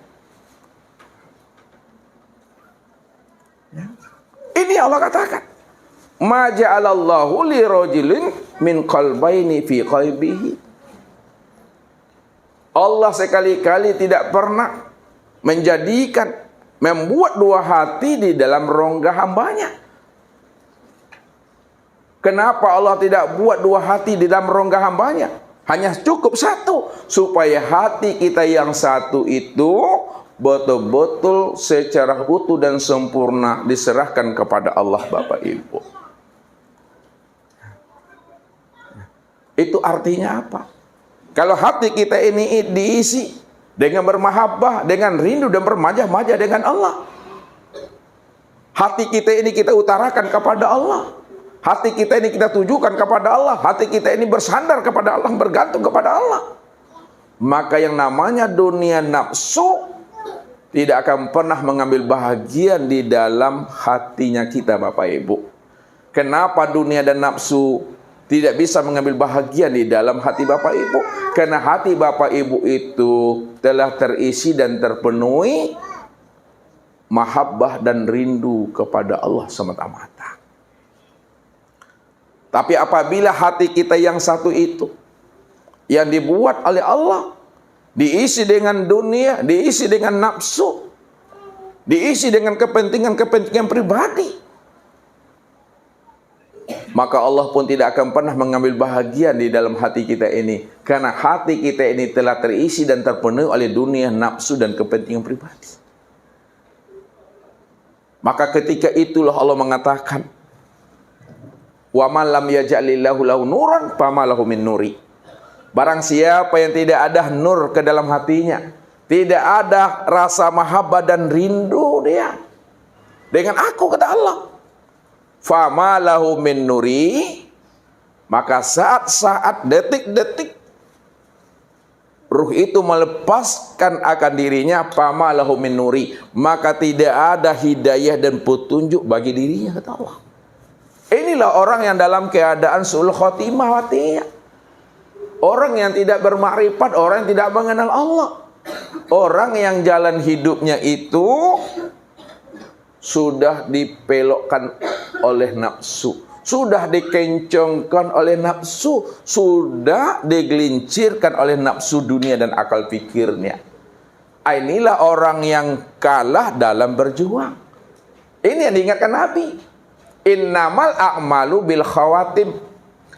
Ini Allah katakan, ma ja'alallahu li rajulin min qalbaini fi qalbihi. Allah sekali-kali tidak pernah menjadikan, membuat dua hati di dalam rongga hambanya. Kenapa Allah tidak buat dua hati di dalam rongga hambanya? Hanya cukup satu, supaya hati kita yang satu itu betul-betul secara utuh dan sempurna diserahkan kepada Allah Bapak Ibu. Itu artinya apa? Kalau hati kita ini diisi dengan bermahabbah, dengan rindu dan bermajah-majah dengan Allah, hati kita ini kita utarakan kepada Allah, hati kita ini kita tujukan kepada Allah, hati kita ini bersandar kepada Allah, bergantung kepada Allah, maka yang namanya dunia nafsu tidak akan pernah mengambil bahagian di dalam hatinya kita Bapak Ibu. Kenapa dunia dan nafsu tidak bisa mengambil bahagian di dalam hati Bapak Ibu? Karena hati Bapak Ibu itu telah terisi dan terpenuhi mahabbah dan rindu kepada Allah semata-mata. Tapi apabila hati kita yang satu itu, yang dibuat oleh Allah, diisi dengan dunia, diisi dengan nafsu, diisi dengan kepentingan-kepentingan pribadi, maka Allah pun tidak akan pernah mengambil bahagian di dalam hati kita ini. Karena hati kita ini telah terisi dan terpenuhi oleh dunia, nafsu, dan kepentingan pribadi. Maka ketika itulah Allah mengatakan, wa man lam yaj'alillahu lahu nuran fama lahu min nuri. Barang siapa yang tidak ada nur ke dalam hatinya, tidak ada rasa mahabbah dan rindu dia dengan aku, kata Allah, fama lahu min nuri, maka saat-saat, detik-detik ruh itu melepaskan akan dirinya, fama lahu min nuri, maka tidak ada hidayah dan petunjuk bagi dirinya, kata Allah. Inilah orang yang dalam keadaan su'ul khotimah hatinya. Orang yang tidak bermakrifat, orang yang tidak mengenal Allah, orang yang jalan hidupnya itu sudah dipelokkan oleh nafsu, sudah dikencangkan oleh nafsu, sudah digelincirkan oleh nafsu dunia dan akal pikirnya. Inilah orang yang kalah dalam berjuang. Ini yang diingatkan Nabi, innamal a'malu bil khawatim,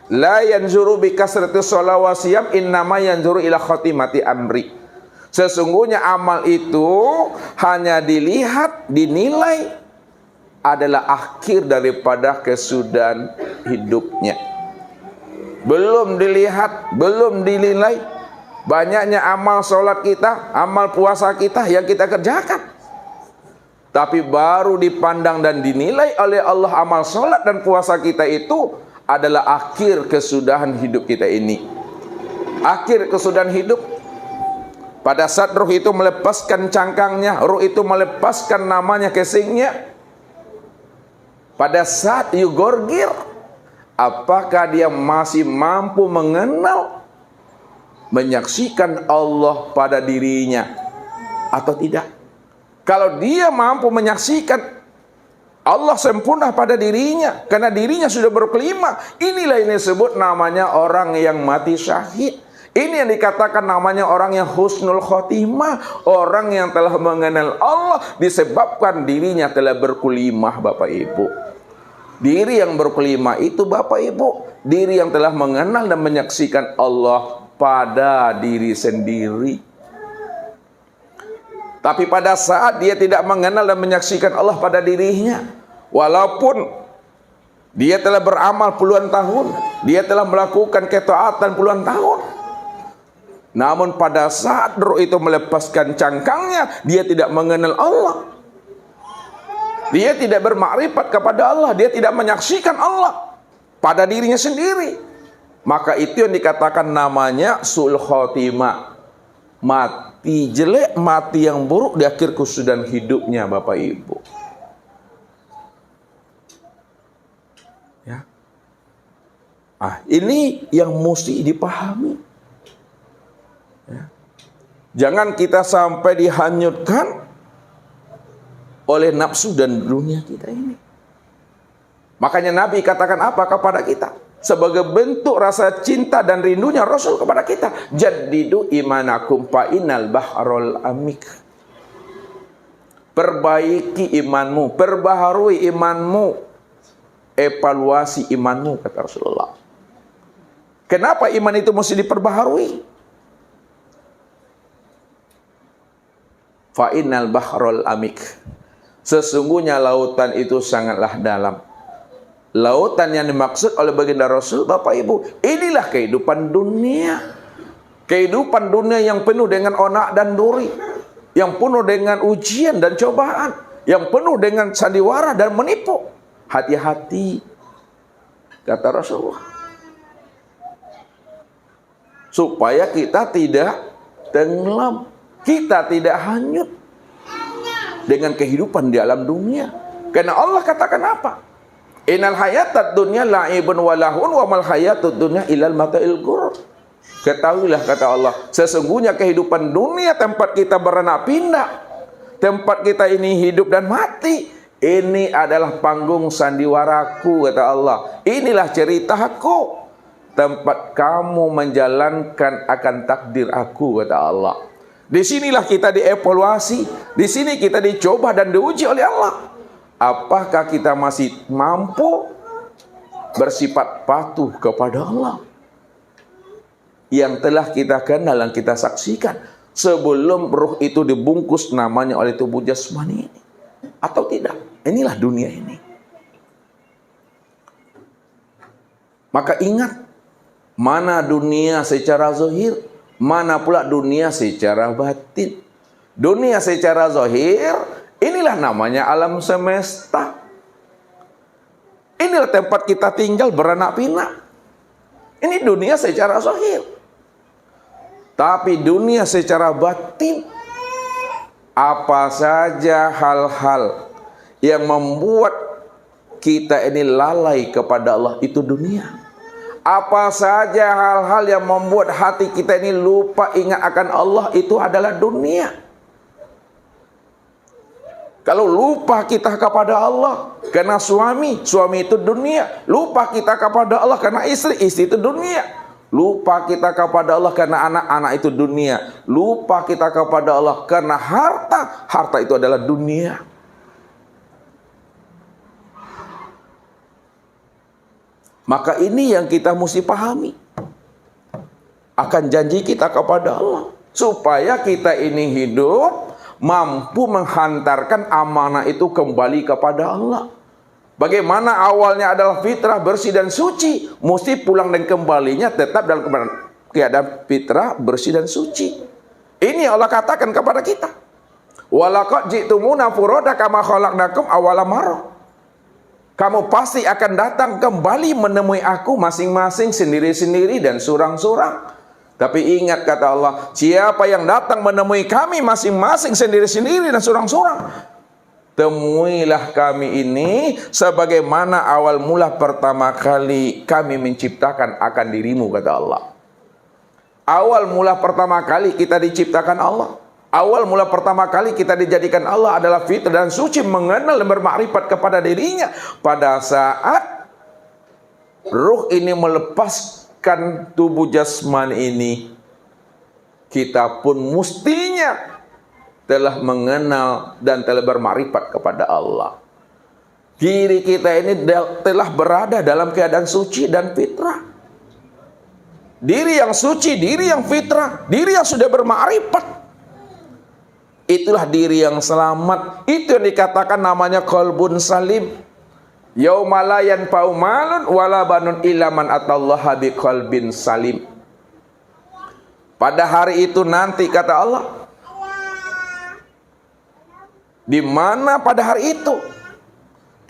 la yanzuru bi kasrati sholawasiyam, innama yanzuru ila khatimati amri. Sesungguhnya amal itu hanya dilihat, dinilai adalah akhir daripada kesudahan hidupnya. Belum dilihat, belum dinilai banyaknya amal sholat kita, amal puasa kita yang kita kerjakan, Tapi baru dipandang dan dinilai oleh Allah amal sholat dan puasa kita itu adalah akhir kesudahan hidup kita ini. Akhir kesudahan hidup. Pada saat ruh itu melepaskan cangkangnya, ruh itu melepaskan namanya casingnya, pada saat yugorgir, apakah dia masih mampu mengenal, menyaksikan Allah pada dirinya atau tidak? Kalau dia mampu menyaksikan Allah sempurna pada dirinya, karena dirinya sudah berkelima, inilah yang disebut namanya orang yang mati syahid. Ini yang dikatakan namanya orang yang husnul khotimah, orang yang telah mengenal Allah disebabkan dirinya telah berkelimah, Bapak Ibu. Diri yang berkelimah itu, Bapak Ibu, diri yang telah mengenal dan menyaksikan Allah pada diri sendiri. Tapi pada saat dia tidak mengenal dan menyaksikan Allah pada dirinya, walaupun dia telah beramal puluhan tahun, dia telah melakukan ketaatan puluhan tahun, namun pada saat roh itu melepaskan cangkangnya, dia tidak mengenal Allah. Dia tidak bermakrifat kepada Allah, dia tidak menyaksikan Allah pada dirinya sendiri. Maka itu yang dikatakan namanya sul khotimah. Mati jelek, mati yang buruk di akhir kesudahan hidupnya, Bapak Ibu. Ya. Ini yang mesti dipahami. Ya. Jangan kita sampai dihanyutkan oleh nafsu dan dunia kita ini. Makanya Nabi katakan apa kepada kita? Sebagai bentuk rasa cinta dan rindunya Rasul kepada kita, jaddidu imanakum fa innal bahrul amik. Perbaiki imanmu, perbaharui imanmu, evaluasi imanmu, kata Rasulullah. Kenapa iman itu mesti diperbaharui? Fa innal bahrul amik. Sesungguhnya lautan itu sangatlah dalam. Lautan yang dimaksud oleh baginda Rasul, Bapak Ibu, inilah kehidupan dunia. Kehidupan dunia yang penuh dengan onak dan duri, yang penuh dengan ujian dan cobaan, yang penuh dengan sandiwara dan menipu. Hati-hati, kata Rasulullah, supaya kita tidak tenggelam, kita tidak hanyut dengan kehidupan di alam dunia. Karena Allah katakan apa? Innal hayatad dunya la'ibun wa lahun wa mal hayatud dunya ilal mata'il ghurur. Ketahuilah, kata Allah, sesungguhnya kehidupan dunia tempat kita beranak pinak, tempat kita ini hidup dan mati, ini adalah panggung sandiwaraku, kata Allah. Inilah ceritaku, tempat kamu menjalankan akan takdir aku, kata Allah. Di sinilah kita dievaluasi, di sini kita dicoba dan diuji oleh Allah. Apakah kita masih mampu bersifat patuh kepada Allah yang telah kita kenal dan kita saksikan sebelum ruh itu dibungkus namanya oleh tubuh jasmani ini, atau tidak? Inilah dunia ini. Maka ingat, mana dunia secara zahir, mana pula dunia secara batin. Dunia secara zahir, inilah namanya alam semesta. Inilah tempat kita tinggal beranak pinak. Ini dunia secara zahir. Tapi dunia secara batin, apa saja hal-hal yang membuat kita ini lalai kepada Allah, itu dunia. Apa saja hal-hal yang membuat hati kita ini lupa ingat akan Allah, itu adalah dunia. Kalau lupa kita kepada Allah karena suami itu dunia. Lupa kita kepada Allah karena istri itu dunia. Lupa kita kepada Allah karena anak itu dunia. Lupa kita kepada Allah karena harta itu adalah dunia. Maka ini yang kita mesti pahami akan janji kita kepada Allah, supaya kita ini hidup mampu menghantarkan amanah itu kembali kepada Allah. Bagaimana awalnya adalah fitrah bersih dan suci, mesti pulang dan kembalinya tetap dalam keadaan fitrah bersih dan suci. Ini Allah katakan kepada kita. Walaqad ji'tumuna furada kama khalaqnakum awwala marrah. Kamu pasti akan datang kembali menemui aku masing-masing sendiri-sendiri dan surang-surang. Tapi ingat kata Allah, siapa yang datang menemui kami masing-masing sendiri-sendiri dan surang-surang, temuilah kami ini sebagaimana awal mula pertama kali kami menciptakan akan dirimu, kata Allah. Awal mula pertama kali kita diciptakan Allah. Awal mula pertama kali kita dijadikan Allah adalah fitrah dan suci, mengenal dan bermakrifat kepada dirinya. Pada saat ruh ini melepaskan tubuh jasmani ini, kita pun mestinya telah mengenal dan telah bermakrifat kepada Allah. Diri kita ini telah berada dalam keadaan suci dan fitrah. Diri yang suci, diri yang fitrah, diri yang sudah bermakrifat, itulah diri yang selamat. Itu yang dikatakan namanya qalbun salim. Yauma la yanfa'u malun wala banun illa man atallaha biqalbin salim. Pada hari itu nanti, kata Allah, di mana pada hari itu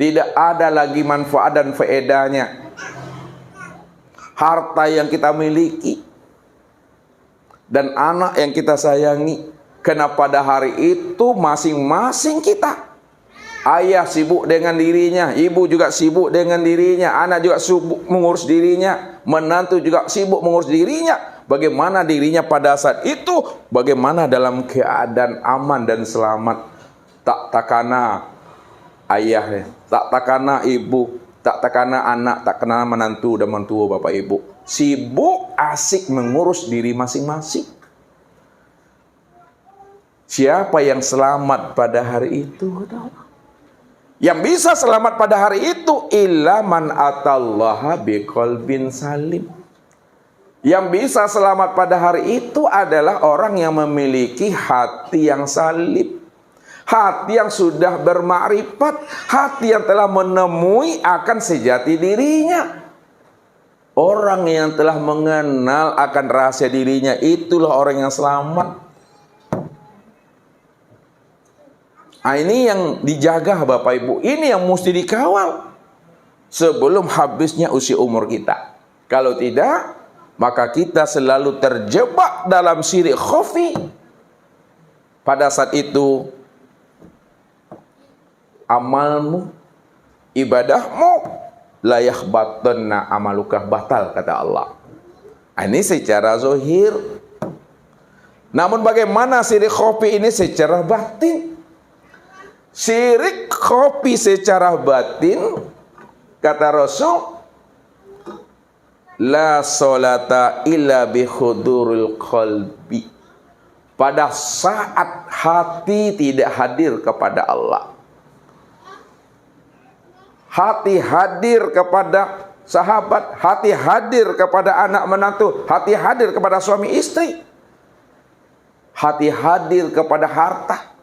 tidak ada lagi manfaat dan faedahnya harta yang kita miliki dan anak yang kita sayangi. Karena pada hari itu masing-masing kita, ayah sibuk dengan dirinya, ibu juga sibuk dengan dirinya, anak juga sibuk mengurus dirinya, menantu juga sibuk mengurus dirinya. Bagaimana dirinya pada saat itu, bagaimana dalam keadaan aman dan selamat. Tak takana ayah, tak takana ibu, tak takana anak, tak takana menantu dan mentua bapak ibu. Sibuk asik mengurus diri masing-masing. Siapa yang selamat pada hari itu? Yang bisa selamat pada hari itu illa man atallaha biqalbin salim. Yang bisa selamat pada hari itu adalah orang yang memiliki hati yang salim, hati yang sudah bermakrifat, hati yang telah menemui akan sejati dirinya. Orang yang telah mengenal akan rahasia dirinya, itulah orang yang selamat. Nah, ini yang dijaga Bapak Ibu, ini yang mesti dikawal sebelum habisnya usia umur kita. Kalau tidak, maka kita selalu terjebak dalam syirik khafi. Pada saat itu amalmu, ibadahmu la yakhbatanna amaluka batal, kata Allah. Ini secara zahir. Namun bagaimana syirik khafi ini secara batin? Syirik khafi secara batin, kata Rasul, la sholata illa bi huduril qalbi. Pada saat hati tidak hadir kepada Allah, hati hadir kepada sahabat, hati hadir kepada anak menantu, hati hadir kepada suami istri, hati hadir kepada harta,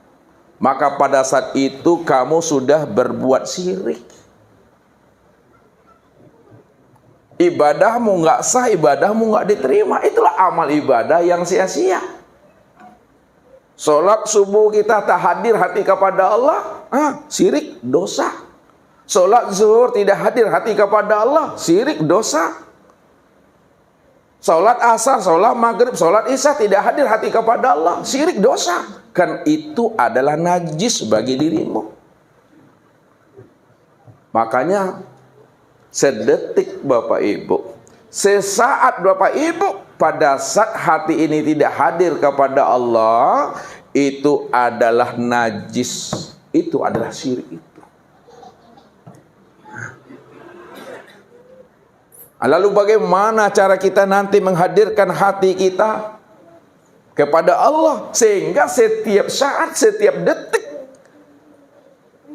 maka pada saat itu kamu sudah berbuat syirik. Ibadahmu nggak sah, ibadahmu nggak diterima. Itulah amal ibadah yang sia-sia. Sholat subuh kita tak hadir hati kepada Allah, syirik, dosa. Sholat zuhur tidak hadir hati kepada Allah, syirik, dosa. Sholat asar, sholat maghrib, sholat isya tidak hadir hati kepada Allah, syirik, dosa. Kan itu adalah najis bagi dirimu. Makanya sedetik Bapak Ibu, sesaat Bapak Ibu, pada saat hati ini tidak hadir kepada Allah, itu adalah najis, itu adalah syirik itu. Lalu bagaimana cara kita nanti menghadirkan hati kita kepada Allah, sehingga setiap saat, setiap detik,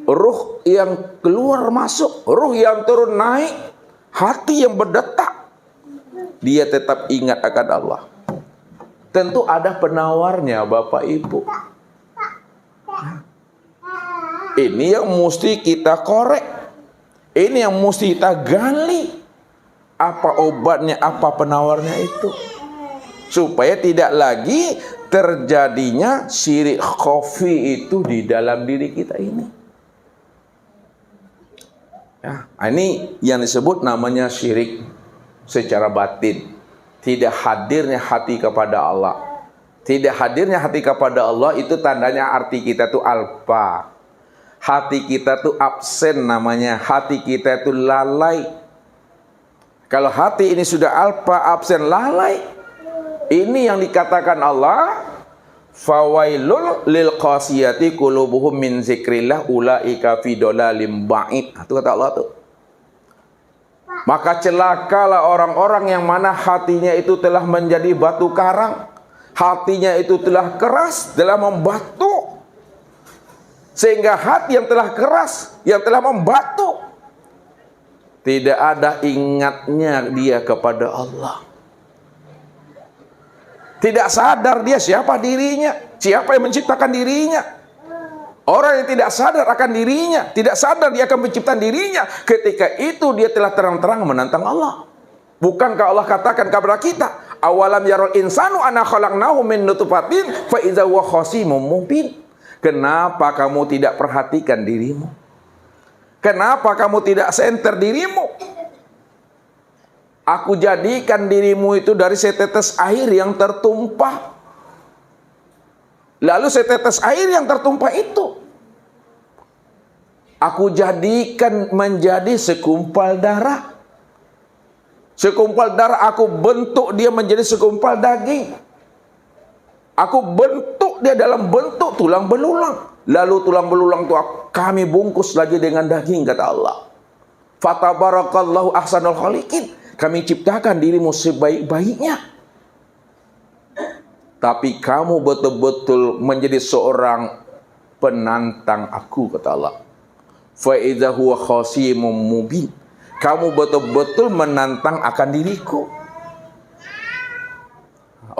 ruh yang keluar masuk, ruh yang turun naik, hati yang berdetak, dia tetap ingat akan Allah. Tentu ada penawarnya Bapak Ibu. Ini yang mesti kita korek, ini yang mesti kita gali. Apa obatnya, apa penawarnya itu, supaya tidak lagi terjadinya syirik khafi itu di dalam diri kita ini. Ya, ini yang disebut namanya syirik secara batin. Tidak hadirnya hati kepada Allah. Tidak hadirnya hati kepada Allah itu tandanya arti kita tuh alpa. Hati kita tuh absen namanya. Hati kita tuh lalai. Kalau hati ini sudah alpa, absen, lalai, ini yang dikatakan Allah, fawailul lil qasiyati qulubuhum min zikrillah ulaika fi dhalalim ba'id. Itu kata Allah tuh. Maka celakalah orang-orang yang mana hatinya itu telah menjadi batu karang. Hatinya itu telah keras, telah membatu. Sehingga hati yang telah keras, yang telah membatu, tidak ada ingatnya dia kepada Allah. Tidak sadar dia siapa dirinya, siapa yang menciptakan dirinya. Orang yang tidak sadar akan dirinya, tidak sadar dia akan menciptakan dirinya, ketika itu dia telah terang-terang menantang Allah. Bukankah Allah katakan kepada kita, awalam yarul insanu anna khalaqnahu min nutfatin fa idza huwa khasimun mubin. Kenapa kamu tidak perhatikan dirimu? Kenapa kamu tidak senter dirimu? Aku jadikan dirimu itu dari setetes air yang tertumpah. Lalu setetes air yang tertumpah itu aku jadikan menjadi segumpal darah. Segumpal darah aku bentuk dia menjadi segumpal daging. Aku bentuk dia dalam bentuk tulang belulang. Lalu tulang belulang itu kami bungkus lagi dengan daging, kata Allah. Fatabarakallahu ahsanul khaliqin. Kami ciptakan dirimu sebaik-baiknya. Tapi kamu betul-betul menjadi seorang penantang aku, kata Allah. Fa idza huwa khasimun mubin. Kamu betul-betul menantang akan diriku.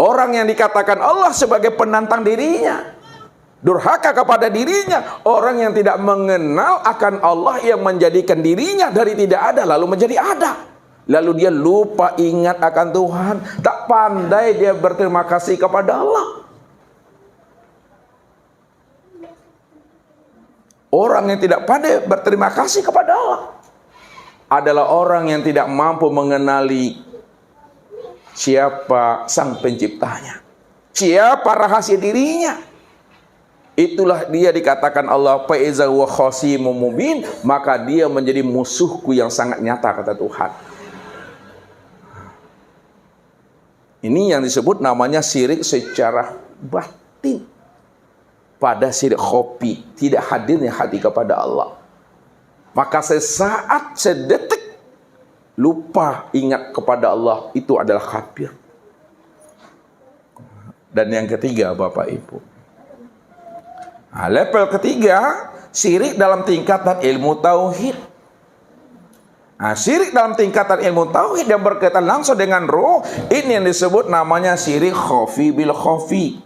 Orang yang dikatakan Allah sebagai penantang dirinya, durhaka kepada dirinya, orang yang tidak mengenal akan Allah yang menjadikan dirinya dari tidak ada lalu menjadi ada. Lalu dia lupa ingat akan Tuhan, tak pandai dia berterima kasih kepada Allah. Orang yang tidak pandai berterima kasih kepada Allah adalah orang yang tidak mampu mengenali siapa sang penciptanya, siapa rahasia dirinya. Itulah dia dikatakan Allah fa iza huwa khasimun mubin, maka dia menjadi musuhku yang sangat nyata, kata Tuhan. Ini yang disebut namanya syirik secara batin. Pada syirik khafi, tidak hadirnya hati kepada Allah. Maka sesaat, sedetik lupa ingat kepada Allah, itu adalah kafir. Dan yang ketiga, Bapak Ibu, nah, level ketiga, syirik dalam tingkatan ilmu tauhid. Nah, syirik dalam tingkatan ilmu tauhid yang berkaitan langsung dengan roh, ini yang disebut namanya syirik khafi bil khafi.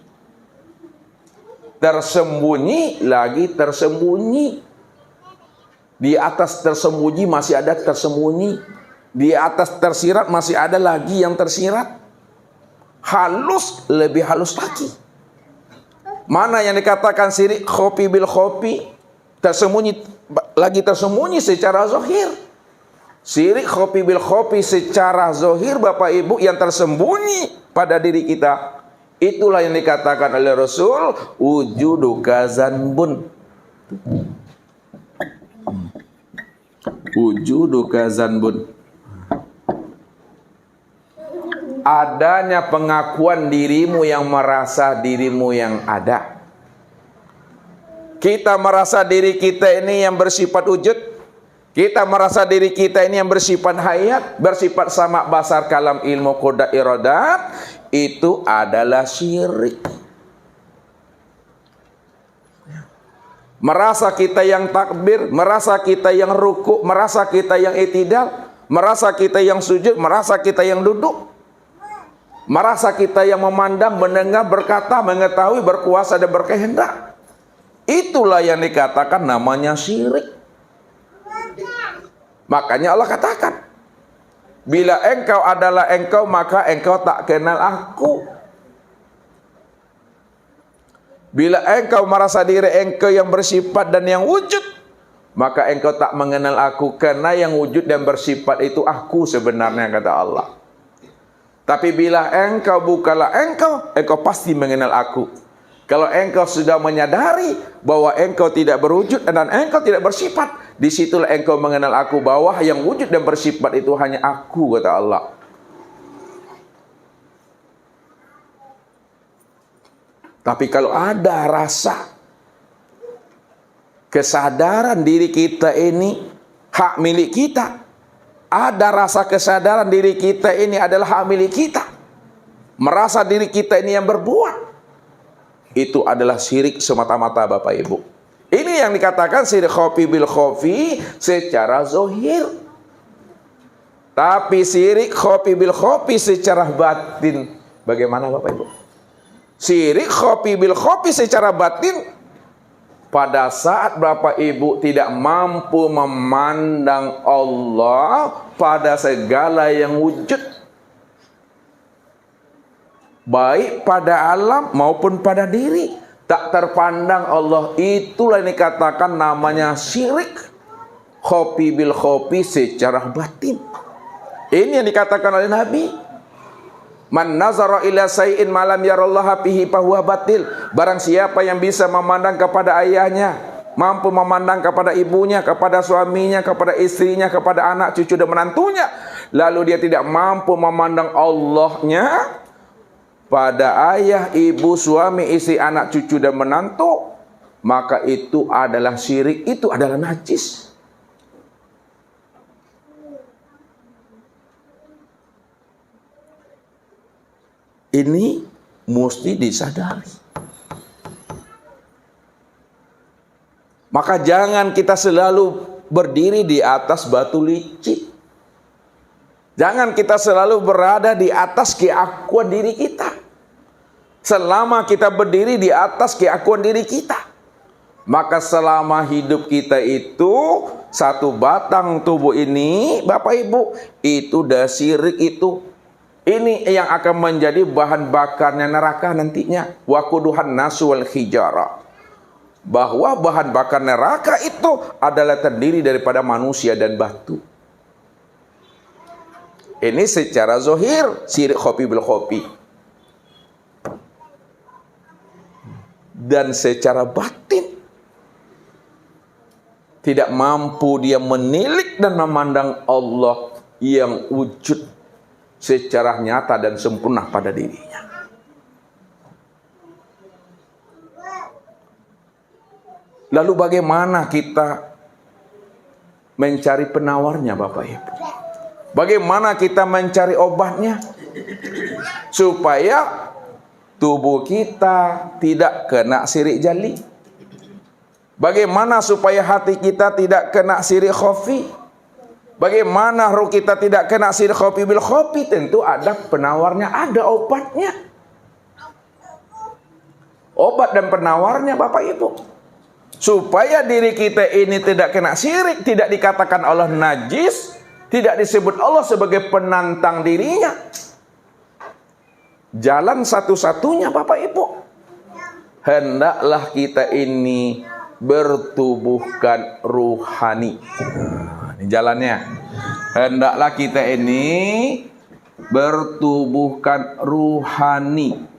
Tersembunyi lagi tersembunyi. Di atas tersembunyi masih ada tersembunyi. Di atas tersirat masih ada lagi yang tersirat. Halus lebih halus lagi. Mana yang dikatakan syirik khafi bil khafi? Tersembunyi lagi tersembunyi secara zahir. Syirik khafi bil khafi secara zahir, Bapak Ibu, yang tersembunyi pada diri kita. Itulah yang dikatakan oleh Rasul, wujuduka zanbun. Wujuduka zanbun. Adanya pengakuan dirimu yang merasa dirimu yang ada. Kita merasa diri kita ini yang bersifat wujud. Kita merasa diri kita ini yang bersifat hayat, bersifat sama basar kalam ilmu qada iradat, itu adalah syirik. Merasa kita yang takbir, merasa kita yang ruku, merasa kita yang i'tidal, merasa kita yang sujud, merasa kita yang duduk, merasa kita yang memandang, mendengar, berkata, mengetahui, berkuasa dan berkehendak. Itulah yang dikatakan namanya syirik. Makanya Allah katakan, bila engkau adalah engkau, maka engkau tak kenal aku. Bila engkau merasa diri engkau yang bersifat dan yang wujud, maka engkau tak mengenal aku, karena yang wujud dan bersifat itu aku sebenarnya, kata Allah. Tapi bila engkau bukalah engkau pasti mengenal aku. Kalau engkau sudah menyadari bahwa engkau tidak berwujud dan engkau tidak bersifat, disitulah engkau mengenal aku, bahwa yang wujud dan bersifat itu hanya aku, kata Allah. Tapi kalau ada rasa kesadaran diri kita ini hak milik kita, ada rasa kesadaran diri kita ini adalah hak milik kita, merasa diri kita ini yang berbuat, itu adalah syirik semata-mata, Bapak Ibu. Ini yang dikatakan syirik khofi bil khofi secara zohir. Tapi syirik khofi bil khofi secara batin, bagaimana Bapak Ibu? Syirik khofi bil khofi secara batin, pada saat Bapak Ibu tidak mampu memandang Allah pada segala yang wujud, baik pada alam maupun pada diri, tak terpandang Allah, itulah yang dikatakan namanya syirik khofi bil khofi secara batin. Ini yang dikatakan oleh Nabi, man nazara ila say'in malam yarallaha fihi fahuwa batil. Barang siapa yang bisa memandang kepada ayahnya, mampu memandang kepada ibunya, kepada suaminya, kepada istrinya, kepada anak, cucu dan menantunya, lalu dia tidak mampu memandang Allahnya pada ayah, ibu, suami, istri, anak, cucu dan menantu, maka itu adalah syirik, itu adalah najis. Ini mesti disadari. Maka jangan kita selalu berdiri di atas batu licin. Jangan kita selalu berada di atas keakuan diri kita. Selama kita berdiri di atas keakuan diri kita, maka selama hidup kita itu, satu batang tubuh ini, Bapak Ibu, itu dah syirik itu. Ini yang akan menjadi bahan bakarnya neraka nantinya. Waquduhan nasu wal hijara. Bahwa bahan bakar neraka itu adalah terdiri daripada manusia dan batu. Ini secara zohir syirik khofi bil khofi. Dan secara batin tidak mampu dia menilik dan memandang Allah yang wujud secara nyata dan sempurna pada dirinya. Lalu bagaimana kita mencari penawarnya, Bapak Ibu? Bagaimana kita mencari obatnya supaya tubuh kita tidak kena syirik jali? Bagaimana supaya hati kita tidak kena syirik khofi? Bagaimana ruh kita tidak kena syirik khofi bil khofi? Tentu ada penawarnya, ada obatnya. Obat dan penawarnya, Bapak Ibu. Supaya diri kita ini tidak kena syirik, tidak dikatakan Allah najis, tidak disebut Allah sebagai penantang dirinya. Jalan satu-satunya, Bapak Ibu, hendaklah kita ini bertubuhkan ruhani. Ini jalannya. Hendaklah kita ini bertubuhkan ruhani.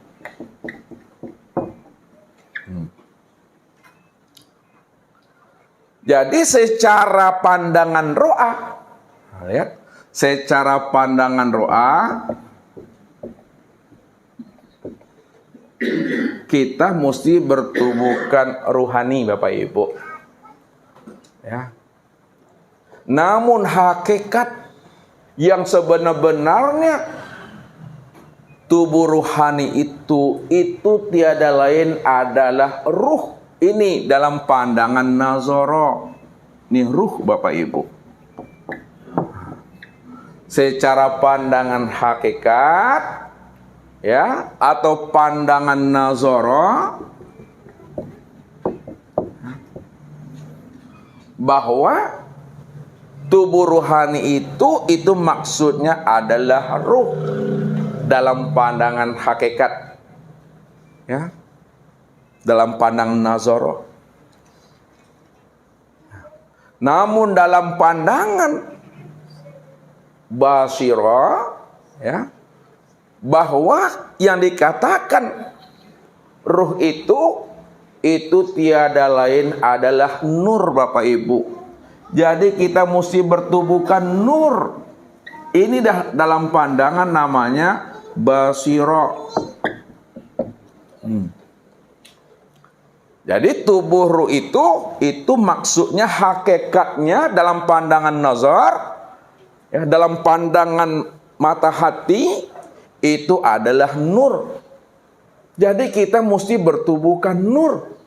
Jadi secara pandangan ro'a, lihat, secara pandangan ro'a, kita mesti bertubuhkan ruhani, Bapak Ibu. Ya. Namun hakikat yang sebenar-benarnya tubuh ruhani itu tiada lain adalah ruh. Ini dalam pandangan Nazara. Ini ruh, Bapak Ibu. Secara pandangan hakikat, ya, atau pandangan Nazara, bahwa tubuh ruhani itu maksudnya adalah ruh dalam pandangan hakikat. Ya. dalam pandang Nazara. Namun dalam pandangan Basira, ya, bahwa yang dikatakan ruh itu tiada lain adalah nur, Bapak Ibu. Jadi kita mesti bertubuhkan nur. Ini dah dalam pandangan namanya Basira. Jadi tubuh ruh itu maksudnya hakikatnya dalam pandangan nazar, ya, dalam pandangan mata hati itu adalah nur. Jadi kita mesti bertubuhkan nur.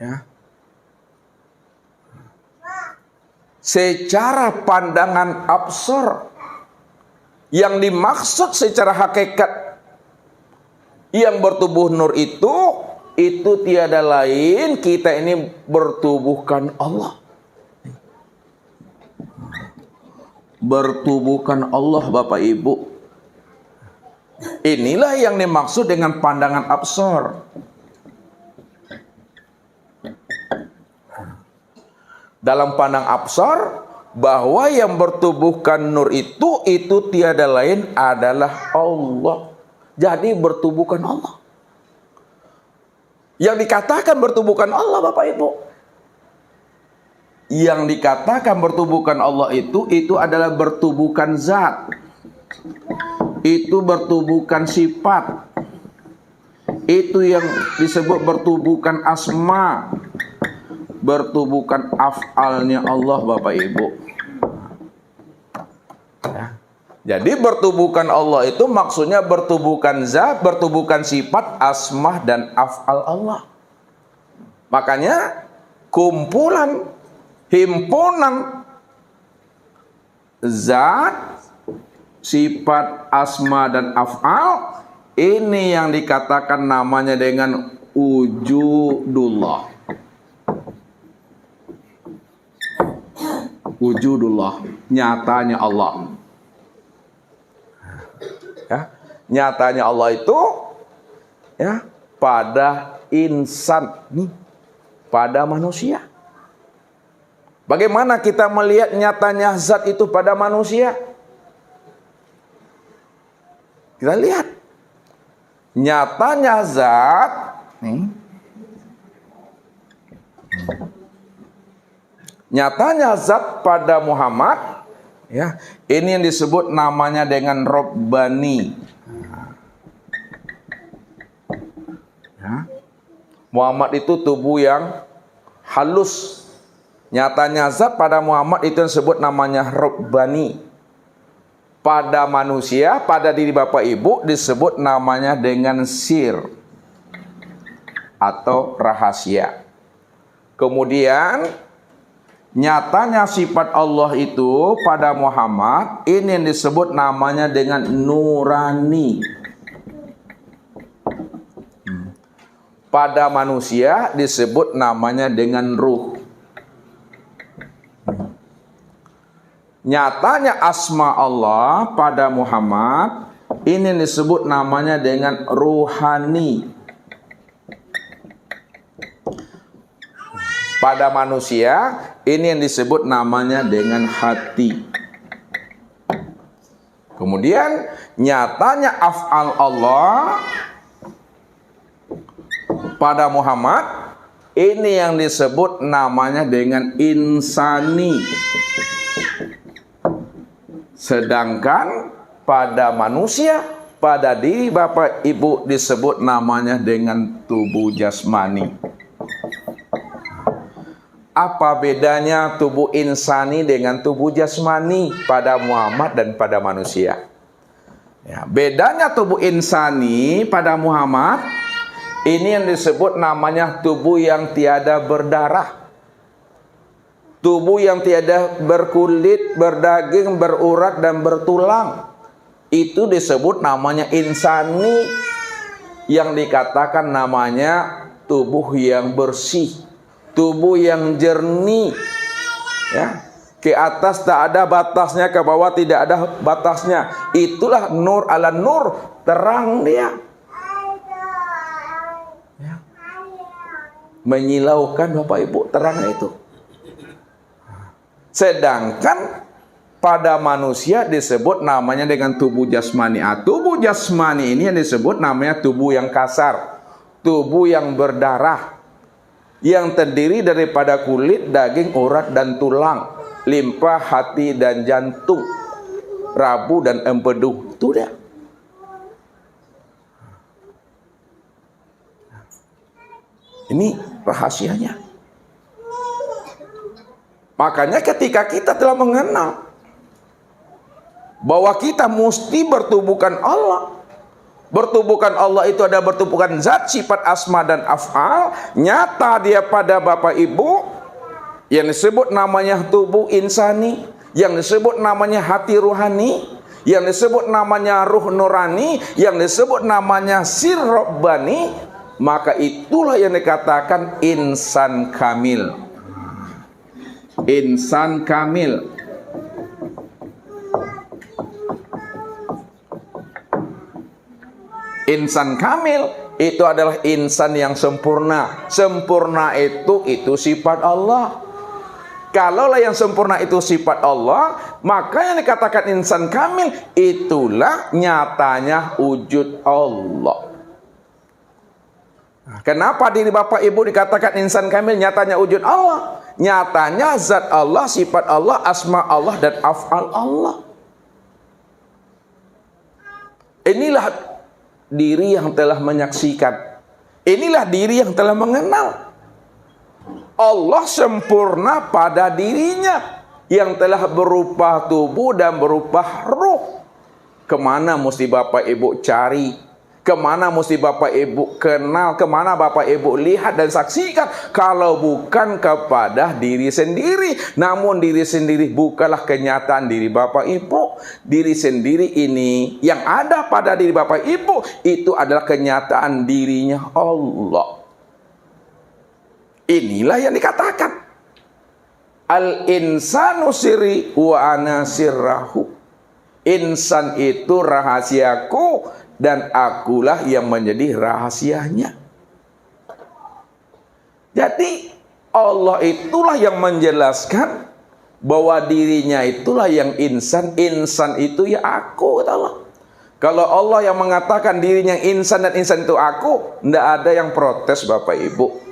Ya. Secara pandangan absor, yang dimaksud secara hakikat yang bertubuh nur itu tiada lain, kita ini bertubuhkan Allah. Bertubuhkan Allah, Bapak Ibu. Inilah yang dimaksud dengan pandangan absor. Dalam pandang absor, bahwa yang bertubuhkan nur itu tiada lain adalah Allah. Jadi bertubuhkan Allah. Yang dikatakan bertubuhkan Allah, Bapak Ibu, yang dikatakan bertubuhkan Allah itu adalah bertubuhkan zat, itu bertubuhkan sifat, itu yang disebut bertubuhkan asma, bertubuhkan af'alnya Allah, Bapak Ibu. Ya. Jadi bertubuhkan Allah itu maksudnya bertubuhkan zat, bertubuhkan sifat, asma dan af'al Allah. Makanya kumpulan, himpunan zat, sifat, asma dan af'al, ini yang dikatakan namanya dengan wujudullah. Wujudullah, nyatanya Allah. Ya, nyatanya Allah itu, ya, pada insan, pada manusia. Bagaimana kita melihat nyatanya zat itu pada manusia? Kita lihat nyatanya zat nyatanya zat pada Muhammad, ya, ini yang disebut namanya dengan Rabbani. Ya. Muhammad itu tubuh yang halus. Nyatanya zat pada Muhammad itu yang disebut namanya Rabbani. Pada manusia, pada diri Bapak Ibu disebut namanya dengan sir atau rahasia. Kemudian nyatanya sifat Allah itu pada Muhammad ini yang disebut namanya dengan nurani. Pada manusia disebut namanya dengan ruh. Nyatanya asma Allah pada Muhammad ini yang disebut namanya dengan ruhani. Pada manusia ini yang disebut namanya dengan hati. Kemudian nyatanya af'al Allah pada Muhammad ini yang disebut namanya dengan insani. Sedangkan pada manusia, pada diri Bapak Ibu disebut namanya dengan tubuh jasmani. Apa bedanya tubuh insani dengan tubuh jasmani pada Muhammad dan pada manusia? Ya, bedanya tubuh insani pada Muhammad ini yang disebut namanya tubuh yang tiada berdarah. Tubuh yang tiada berkulit, berdaging, berurat dan bertulang. Itu disebut namanya insani, yang dikatakan namanya tubuh yang bersih, tubuh yang jernih, ya. Ke atas tak ada batasnya, ke bawah tidak ada batasnya. Itulah nur ala nur, terang dia. menyilaukan Bapak Ibu terangnya itu. Sedangkan pada manusia disebut namanya dengan tubuh jasmani. Tubuh jasmani ini yang disebut namanya tubuh yang kasar, tubuh yang berdarah, yang terdiri daripada kulit, daging, urat, dan tulang, limpa, hati, dan jantung, rabu, dan empedu. Itu dia. Ini rahasianya. Makanya ketika kita telah mengenal bahwa kita mesti bertubuhkan Allah. Bertubuhkan Allah itu ada bertubuhkan zat, sifat, asma, dan af'al. Nyata dia pada Bapak Ibu, yang disebut namanya tubuh insani, yang disebut namanya hati ruhani, yang disebut namanya ruh nurani, yang disebut namanya sir rabbani. Maka itulah yang dikatakan insan kamil. Insan kamil. Insan kamil itu adalah insan yang sempurna. Sempurna itu sifat Allah. Kalaulah yang sempurna itu sifat Allah, maka yang dikatakan insan kamil itulah nyatanya wujud Allah. Kenapa diri Bapak Ibu dikatakan insan kamil nyatanya wujud Allah? Nyatanya zat Allah, sifat Allah, asma Allah, dan af'al Allah. Inilah diri yang telah menyaksikan. Inilah diri yang telah mengenal. Allah sempurna pada dirinya yang telah berupa tubuh dan berupa ruh. Kemana mesti Bapak Ibu cari? Kemana mesti Bapak Ibu kenal? Kemana Bapak Ibu lihat dan saksikan? Kalau bukan kepada diri sendiri. Namun diri sendiri bukanlah kenyataan diri Bapak Ibu. Diri sendiri ini yang ada pada diri Bapak Ibu itu adalah kenyataan dirinya Allah. Inilah yang dikatakan al-insanu sirri wa ana sirrahu. Insan itu rahasiaku dan akulah yang menjadi rahasianya. Jadi Allah itulah yang menjelaskan bahwa dirinya itulah yang insan. Insan itu ya aku, kata Allah. Kalau Allah yang mengatakan dirinya insan dan insan itu aku, tidak ada yang protes Bapak Ibu.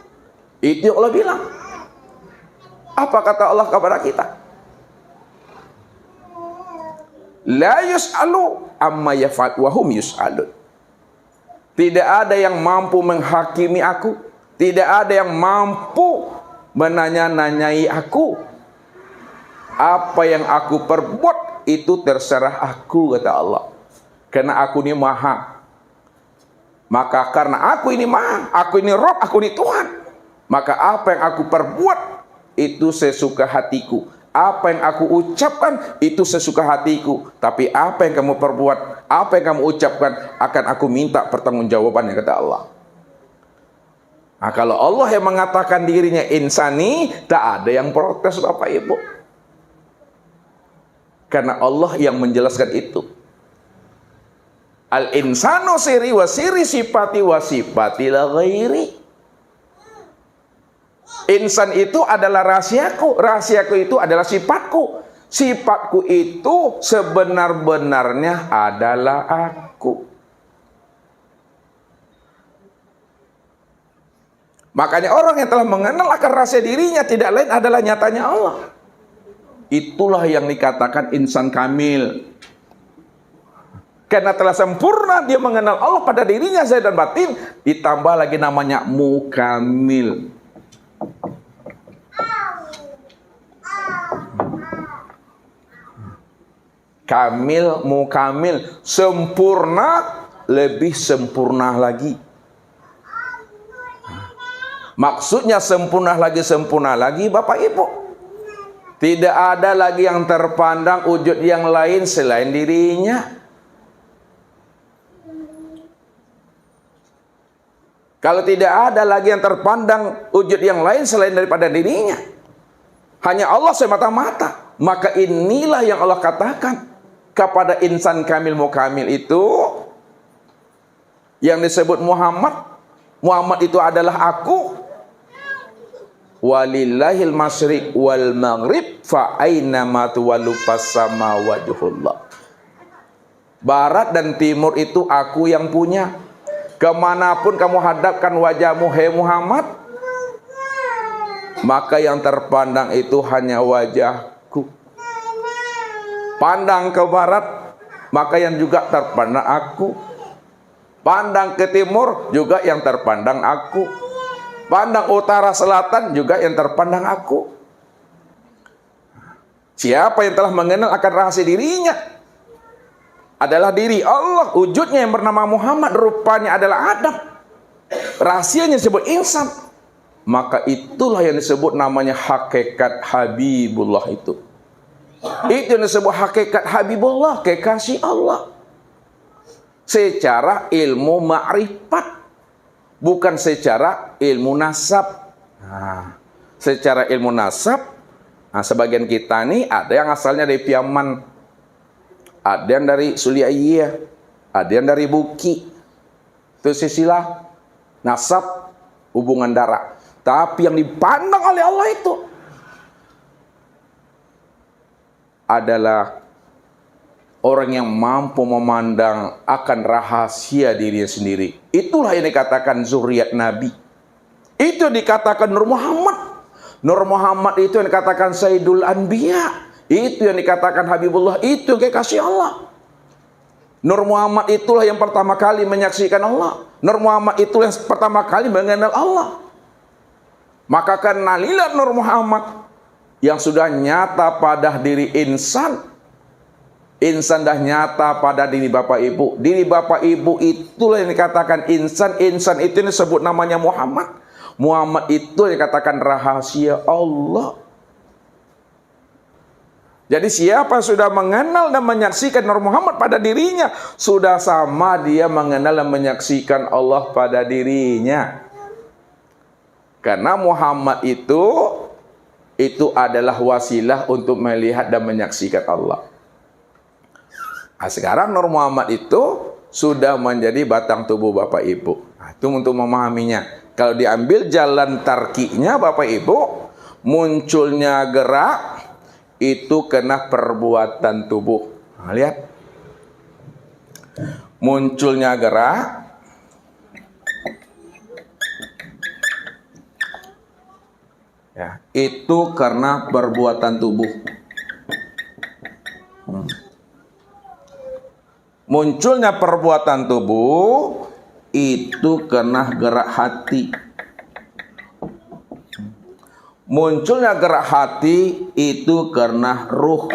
Itu Allah bilang. Apa kata Allah kepada kita? La yus'alu amma yaf'al wa hum yus'alun. Tidak ada yang mampu menghakimi aku. Tidak ada yang mampu menanya-nanyai aku. Apa yang aku perbuat itu terserah aku, kata Allah. Karena aku ini maha. Maka karena aku ini maha, aku ini Rabb, aku ini Tuhan. Maka apa yang aku perbuat itu sesuka hatiku. Apa yang aku ucapkan itu sesuka hatiku. Tapi apa yang kamu perbuat, apa yang kamu ucapkan, akan aku minta pertanggungjawabannya, kata Allah. Nah, kalau Allah yang mengatakan dirinya insani, tak ada yang protes Bapak Ibu. Karena Allah yang menjelaskan itu. Al-insanu siri wa siri sifati wa sifati la ghairi. Insan itu adalah rahasiaku. Rahasiaku itu adalah sifatku. Sifatku itu sebenar-benarnya adalah aku. Makanya orang yang telah mengenal akan rahasia dirinya tidak lain adalah nyatanya Allah. Itulah yang dikatakan insan kamil. Karena telah sempurna dia mengenal Allah pada dirinya zahir dan batin, ditambah lagi namanya mukamil. Kamil, mukamil, sempurna, lebih sempurna lagi. Maksudnya sempurna lagi Bapak Ibu. Tidak ada lagi yang terpandang wujud yang lain selain dirinya. Kalau tidak ada lagi yang terpandang wujud yang lain selain daripada dirinya, hanya Allah semata-mata, maka inilah yang Allah katakan kepada insan kamil mukamil itu yang disebut Muhammad. Muhammad itu adalah aku. walillahil masyriq wal maghrib fa aina ma tuwallu fasama wajhullah. Barat dan timur itu aku yang punya. Kemanapun kamu hadapkan wajahmu, hai Muhammad, maka yang terpandang itu hanya wajahku. Pandang ke barat, maka yang juga terpandang aku. Pandang ke timur, juga yang terpandang aku. Pandang utara selatan, juga yang terpandang aku. Siapa yang telah mengenal akan rahasia dirinya adalah diri Allah. Wujudnya yang bernama Muhammad, rupanya adalah Adam, rahasianya disebut insan. Maka itulah yang disebut namanya hakikat Habibullah itu. Itu yang disebut hakikat Habibullah, kekasih Allah. Secara ilmu ma'rifat, bukan secara ilmu nasab. Secara ilmu nasab, sebagian kita nih ada yang asalnya dari Piaman, ada yang dari Suliaiyah, ada yang dari Buki. Itu silsilah nasab, hubungan darah. Tapi yang dipandang oleh Allah itu adalah orang yang mampu memandang akan rahasia dirinya sendiri. Itulah yang dikatakan zuriat Nabi. Itu yang dikatakan Nur Muhammad. Nur Muhammad itu yang dikatakan Sayyidul Anbiya. Itu yang dikatakan Habibullah, itu yang kekasih Allah. Nur Muhammad itulah yang pertama kali menyaksikan Allah. Nur Muhammad itulah yang pertama kali mengenal Allah. Maka kenalilah Nur Muhammad yang sudah nyata pada diri insan. Insan dah nyata pada diri bapak ibu. Diri bapak ibu itulah yang dikatakan insan. Insan itu disebut namanya Muhammad. Muhammad itu yang dikatakan rahasia Allah. Jadi siapa sudah mengenal dan menyaksikan Nur Muhammad pada dirinya, sudah sama dia mengenal dan menyaksikan Allah pada dirinya. Karena Muhammad itu adalah wasilah untuk melihat dan menyaksikan Allah. Nah, sekarang Nur Muhammad itu sudah menjadi batang tubuh Bapak Ibu. Nah, itu untuk memahaminya. Kalau diambil jalan tarkinya Bapak Ibu, munculnya gerak itu kena perbuatan tubuh. Nah, lihat. Munculnya gerak ya, itu karena perbuatan tubuh. Munculnya perbuatan tubuh itu karena gerak hati. Munculnya gerak hati itu karena ruh.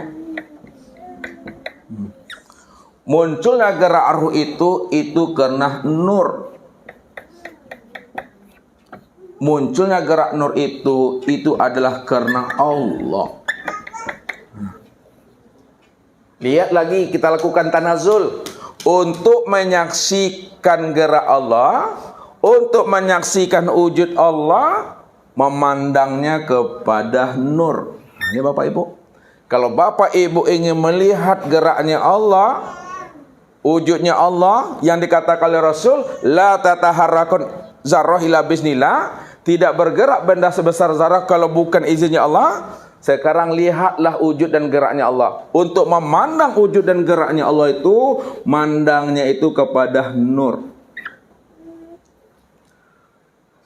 Munculnya gerak ruh itu karena nur. Munculnya gerak nur itu adalah karena Allah. Lihat lagi, kita lakukan tanazul untuk menyaksikan gerak Allah, untuk menyaksikan wujud Allah. Memandangnya kepada nur. Ini Bapak Ibu. Kalau Bapak Ibu ingin melihat geraknya Allah, wujudnya Allah yang dikatakan oleh Rasul, la tataharrakun zarrah illa bismillah, tidak bergerak benda sebesar zarah kalau bukan izinnya Allah. Sekarang lihatlah wujud dan geraknya Allah. Untuk memandang wujud dan geraknya Allah itu, mandangnya itu kepada nur.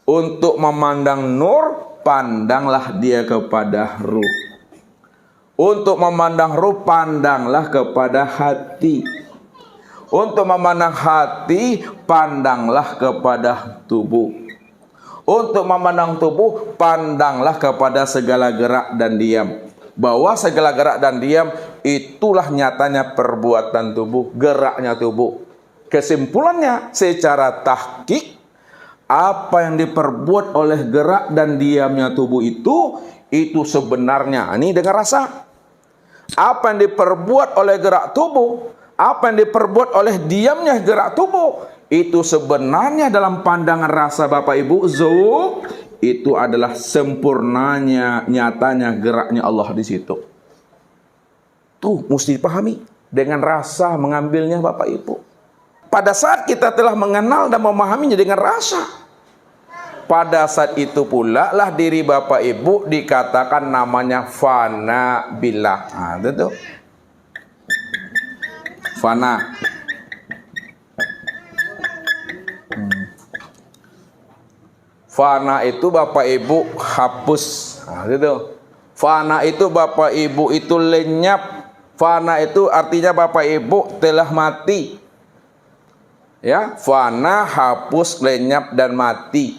Untuk memandang nur, pandanglah dia kepada ruh. Untuk memandang ruh, pandanglah kepada hati. Untuk memandang hati, pandanglah kepada tubuh. Untuk memandang tubuh, pandanglah kepada segala gerak dan diam. Bahwa segala gerak dan diam, itulah nyatanya perbuatan tubuh, geraknya tubuh. Kesimpulannya, secara tahqiq, apa yang diperbuat oleh gerak dan diamnya tubuh itu sebenarnya, ini dengan rasa. Apa yang diperbuat oleh gerak tubuh, apa yang diperbuat oleh diamnya gerak tubuh, itu sebenarnya dalam pandangan rasa Bapak Ibu, zuk, itu adalah sempurnanya, nyatanya geraknya Allah di situ. Tuh, mesti dipahami. Dengan rasa mengambilnya Bapak Ibu. Pada saat kita telah mengenal dan memahaminya dengan rasa, pada saat itu pula lah diri Bapak Ibu dikatakan namanya fana billah. Nah, itu tuh. Fana. Fana itu Bapak Ibu hapus. Nah, gitu. Fana itu Bapak Ibu itu lenyap. Fana itu artinya Bapak Ibu telah mati. Ya, fana hapus, lenyap dan mati.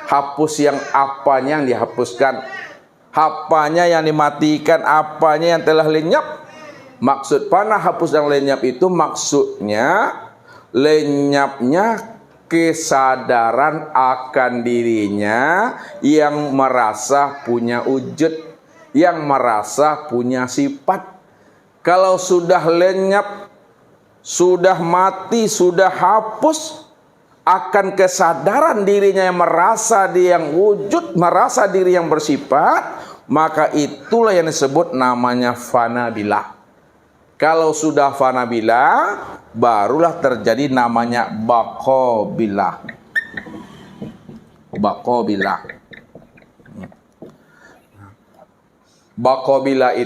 Hapus yang apanya yang dihapuskan, apanya yang dimatikan, apanya yang telah lenyap. Maksud fana, hapus dan lenyap itu maksudnya lenyapnya kesadaran akan dirinya yang merasa punya wujud, yang merasa punya sifat. Kalau sudah lenyap, sudah mati, sudah hapus akan kesadaran dirinya yang merasa dia yang wujud, merasa diri yang bersifat, maka itulah yang disebut namanya fana billah. Kalau sudah fana billah, barulah terjadi namanya baqa billah. Baqa billah. Baqa billah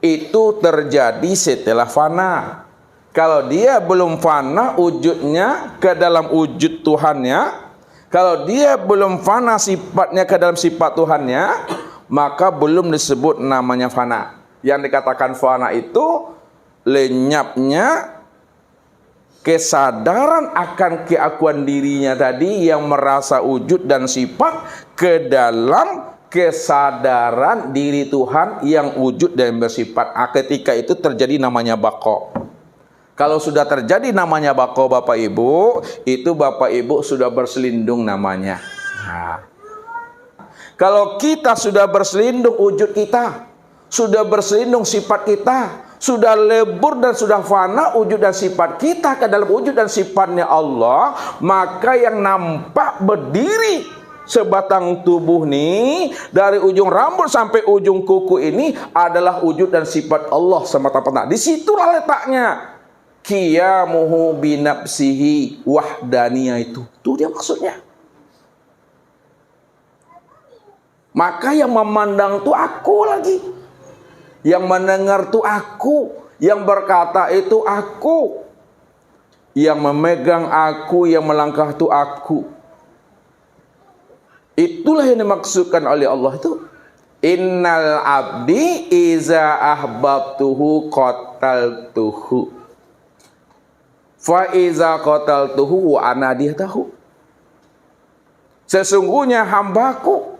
itu terjadi setelah fana. Kalau dia belum fana wujudnya ke dalam wujud Tuhannya, kalau dia belum fana sifatnya ke dalam sifat Tuhannya, maka belum disebut namanya fana. Yang dikatakan fana itu lenyapnya kesadaran akan keakuan dirinya tadi yang merasa wujud dan sifat ke dalam kesadaran diri Tuhan yang wujud dan bersifat. Ketika itu terjadi namanya baqa. Kalau sudah terjadi namanya baqa Bapak Ibu, itu Bapak Ibu sudah berselindung namanya. Nah, kalau kita sudah berselindung wujud kita, sudah berselindung sifat kita, sudah lebur dan sudah fana wujud dan sifat kita ke dalam wujud dan sifatnya Allah, maka yang nampak berdiri sebatang tubuh nih, dari ujung rambut sampai ujung kuku ini adalah wujud dan sifat Allah semata-mata. Disitulah letaknya qiyamuhu binafsihi wahdaniyah itu. Itu dia maksudnya. Maka yang memandang itu aku lagi, yang mendengar itu aku, yang berkata itu aku, yang memegang aku, yang melangkah itu aku. Itulah yang dimaksudkan oleh Allah itu. Innal abdi iza ahbabtuhu qataltuhu fa iza qataltuhu wa anadiyatahu. Sesungguhnya hambaku,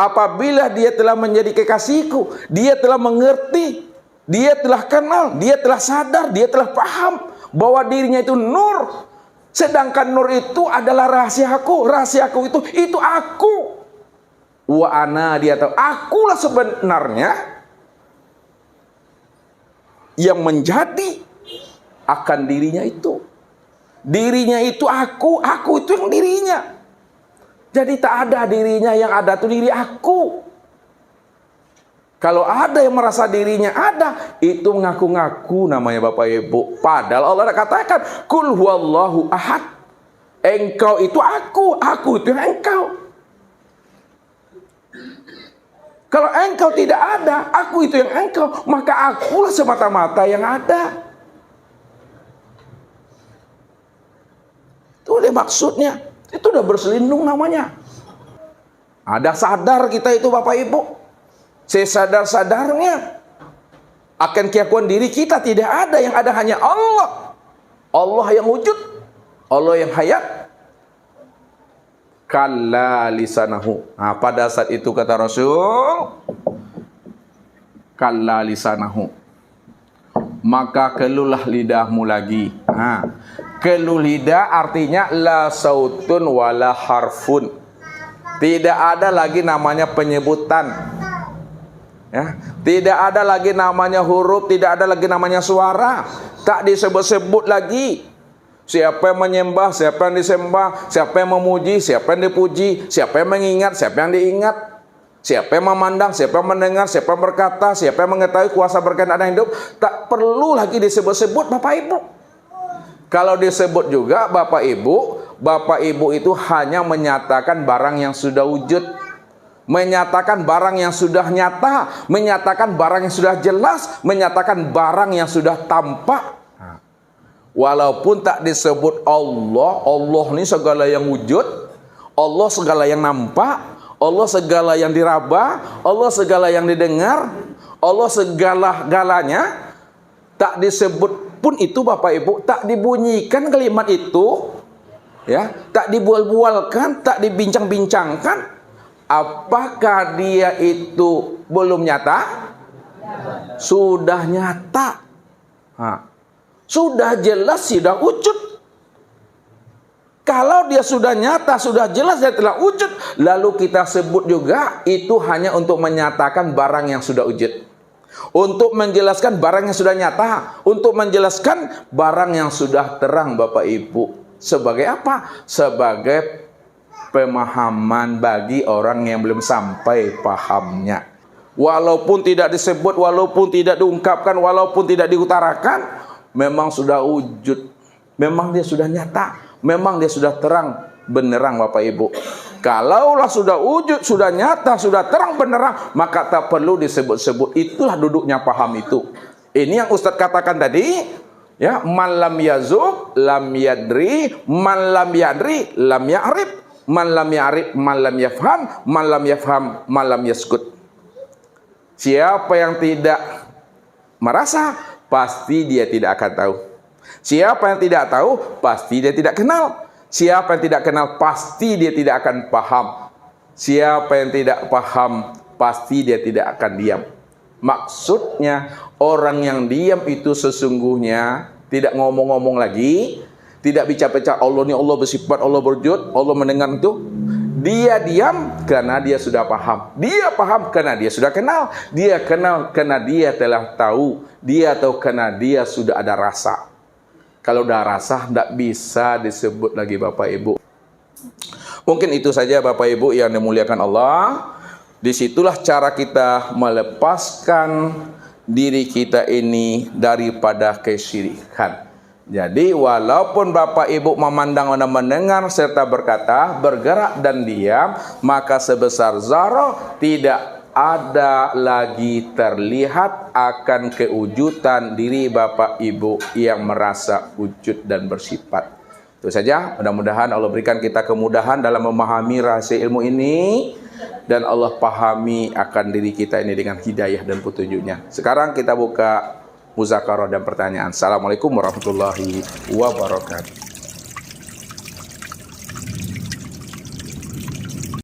apabila dia telah menjadi kekasihku, dia telah mengerti, dia telah kenal, dia telah sadar, dia telah paham bahwa dirinya itu nur. Sedangkan nur itu adalah rahasiaku. Rahasiaku itu aku. Wa ana, dia tahu, akulah sebenarnya yang menjadi akan dirinya itu. Dirinya itu aku itu yang dirinya. Jadi tak ada dirinya, yang ada itu diri aku. Kalau ada yang merasa dirinya ada, itu ngaku-ngaku namanya Bapak Ibu. Padahal Allah katakan, Qul huwallahu ahad. Engkau itu aku itu yang engkau. Kalau engkau tidak ada, aku itu yang engkau, maka akulah semata-mata yang ada. Itu dia maksudnya. Itu udah berselindung namanya. Ada sadar kita itu Bapak Ibu. Sesadar-sadarnya akan keakuan diri kita tidak ada, yang ada hanya Allah. Allah yang wujud, Allah yang hayat. Kalla lisanahu. Nah, pada saat itu kata Rasul, kalla lisanahu, maka keluhlah lidahmu lagi. Nah, keluh lidah artinya la sautun wala harfun. Tidak ada lagi namanya penyebutan. Ya, tidak ada lagi namanya huruf, tidak ada lagi namanya suara. Tak disebut-sebut lagi. Siapa yang menyembah, siapa yang disembah, siapa yang memuji, siapa yang dipuji, siapa yang mengingat, siapa yang diingat, siapa yang memandang, siapa yang mendengar, siapa yang berkata, siapa yang mengetahui kuasa berkaitan dengan hidup. Tak perlu lagi disebut-sebut Bapak Ibu. Kalau disebut juga Bapak Ibu, Bapak Ibu itu hanya menyatakan barang yang sudah wujud, menyatakan barang yang sudah nyata, menyatakan barang yang sudah jelas, menyatakan barang yang sudah tampak. Walaupun tak disebut Allah, Allah ini segala yang wujud, Allah segala yang nampak, Allah segala yang diraba, Allah segala yang didengar, Allah segala-galanya, tak disebut pun itu Bapak Ibu, tak dibunyikan kalimat itu, ya, tak dibual-bualkan, tak dibincang-bincangkan. Apakah dia itu belum nyata? Sudah nyata. Sudah jelas, sudah wujud. Kalau dia sudah nyata, sudah jelas, dia telah wujud, lalu kita sebut juga itu hanya untuk menyatakan barang yang sudah wujud, untuk menjelaskan barang yang sudah nyata, untuk menjelaskan barang yang sudah terang Bapak Ibu. Sebagai apa? Sebagai pemahaman bagi orang yang belum sampai pahamnya. Walaupun tidak disebut, walaupun tidak diungkapkan, walaupun tidak diutarakan, memang sudah wujud, memang dia sudah nyata, memang dia sudah terang benerang Bapak Ibu. Kalaulah sudah wujud, sudah nyata, sudah terang benerang, maka tak perlu disebut-sebut. Itulah duduknya paham itu. Ini yang Ustadz katakan tadi, ya, man lam yazuk lam yadri, man lam yadri lam ya'rif, man lam ya'rif man lam yafham, man lam yafham man lam yaskut. Siapa yang tidak merasa, pasti dia tidak akan tahu. Siapa yang tidak tahu, pasti dia tidak kenal. Siapa yang tidak kenal, pasti dia tidak akan paham. Siapa yang tidak paham, pasti dia tidak akan diam. Maksudnya, orang yang diam itu sesungguhnya tidak ngomong-ngomong lagi, tidak bicara-bicara Allah ini Allah bersifat, Allah berwujud, Allah mendengar itu. Dia diam karena dia sudah paham. Dia paham karena dia sudah kenal. Dia kenal karena dia telah tahu. Dia tahu karena dia sudah ada rasa. Kalau udah rasa, tidak bisa disebut lagi Bapak Ibu. Mungkin itu saja Bapak Ibu yang dimuliakan Allah. Disitulah cara kita melepaskan diri kita ini daripada kesyirikan. Jadi walaupun Bapak Ibu memandang dan mendengar serta berkata, bergerak dan diam, maka sebesar zarah tidak ada lagi terlihat akan kewujudan diri Bapak Ibu yang merasa wujud dan bersifat. Itu saja, mudah-mudahan Allah berikan kita kemudahan dalam memahami rahasia ilmu ini, dan Allah pahami akan diri kita ini dengan hidayah dan petunjuknya. Sekarang kita buka muzakarah dan pertanyaan. Assalamualaikum warahmatullahi wabarakatuh.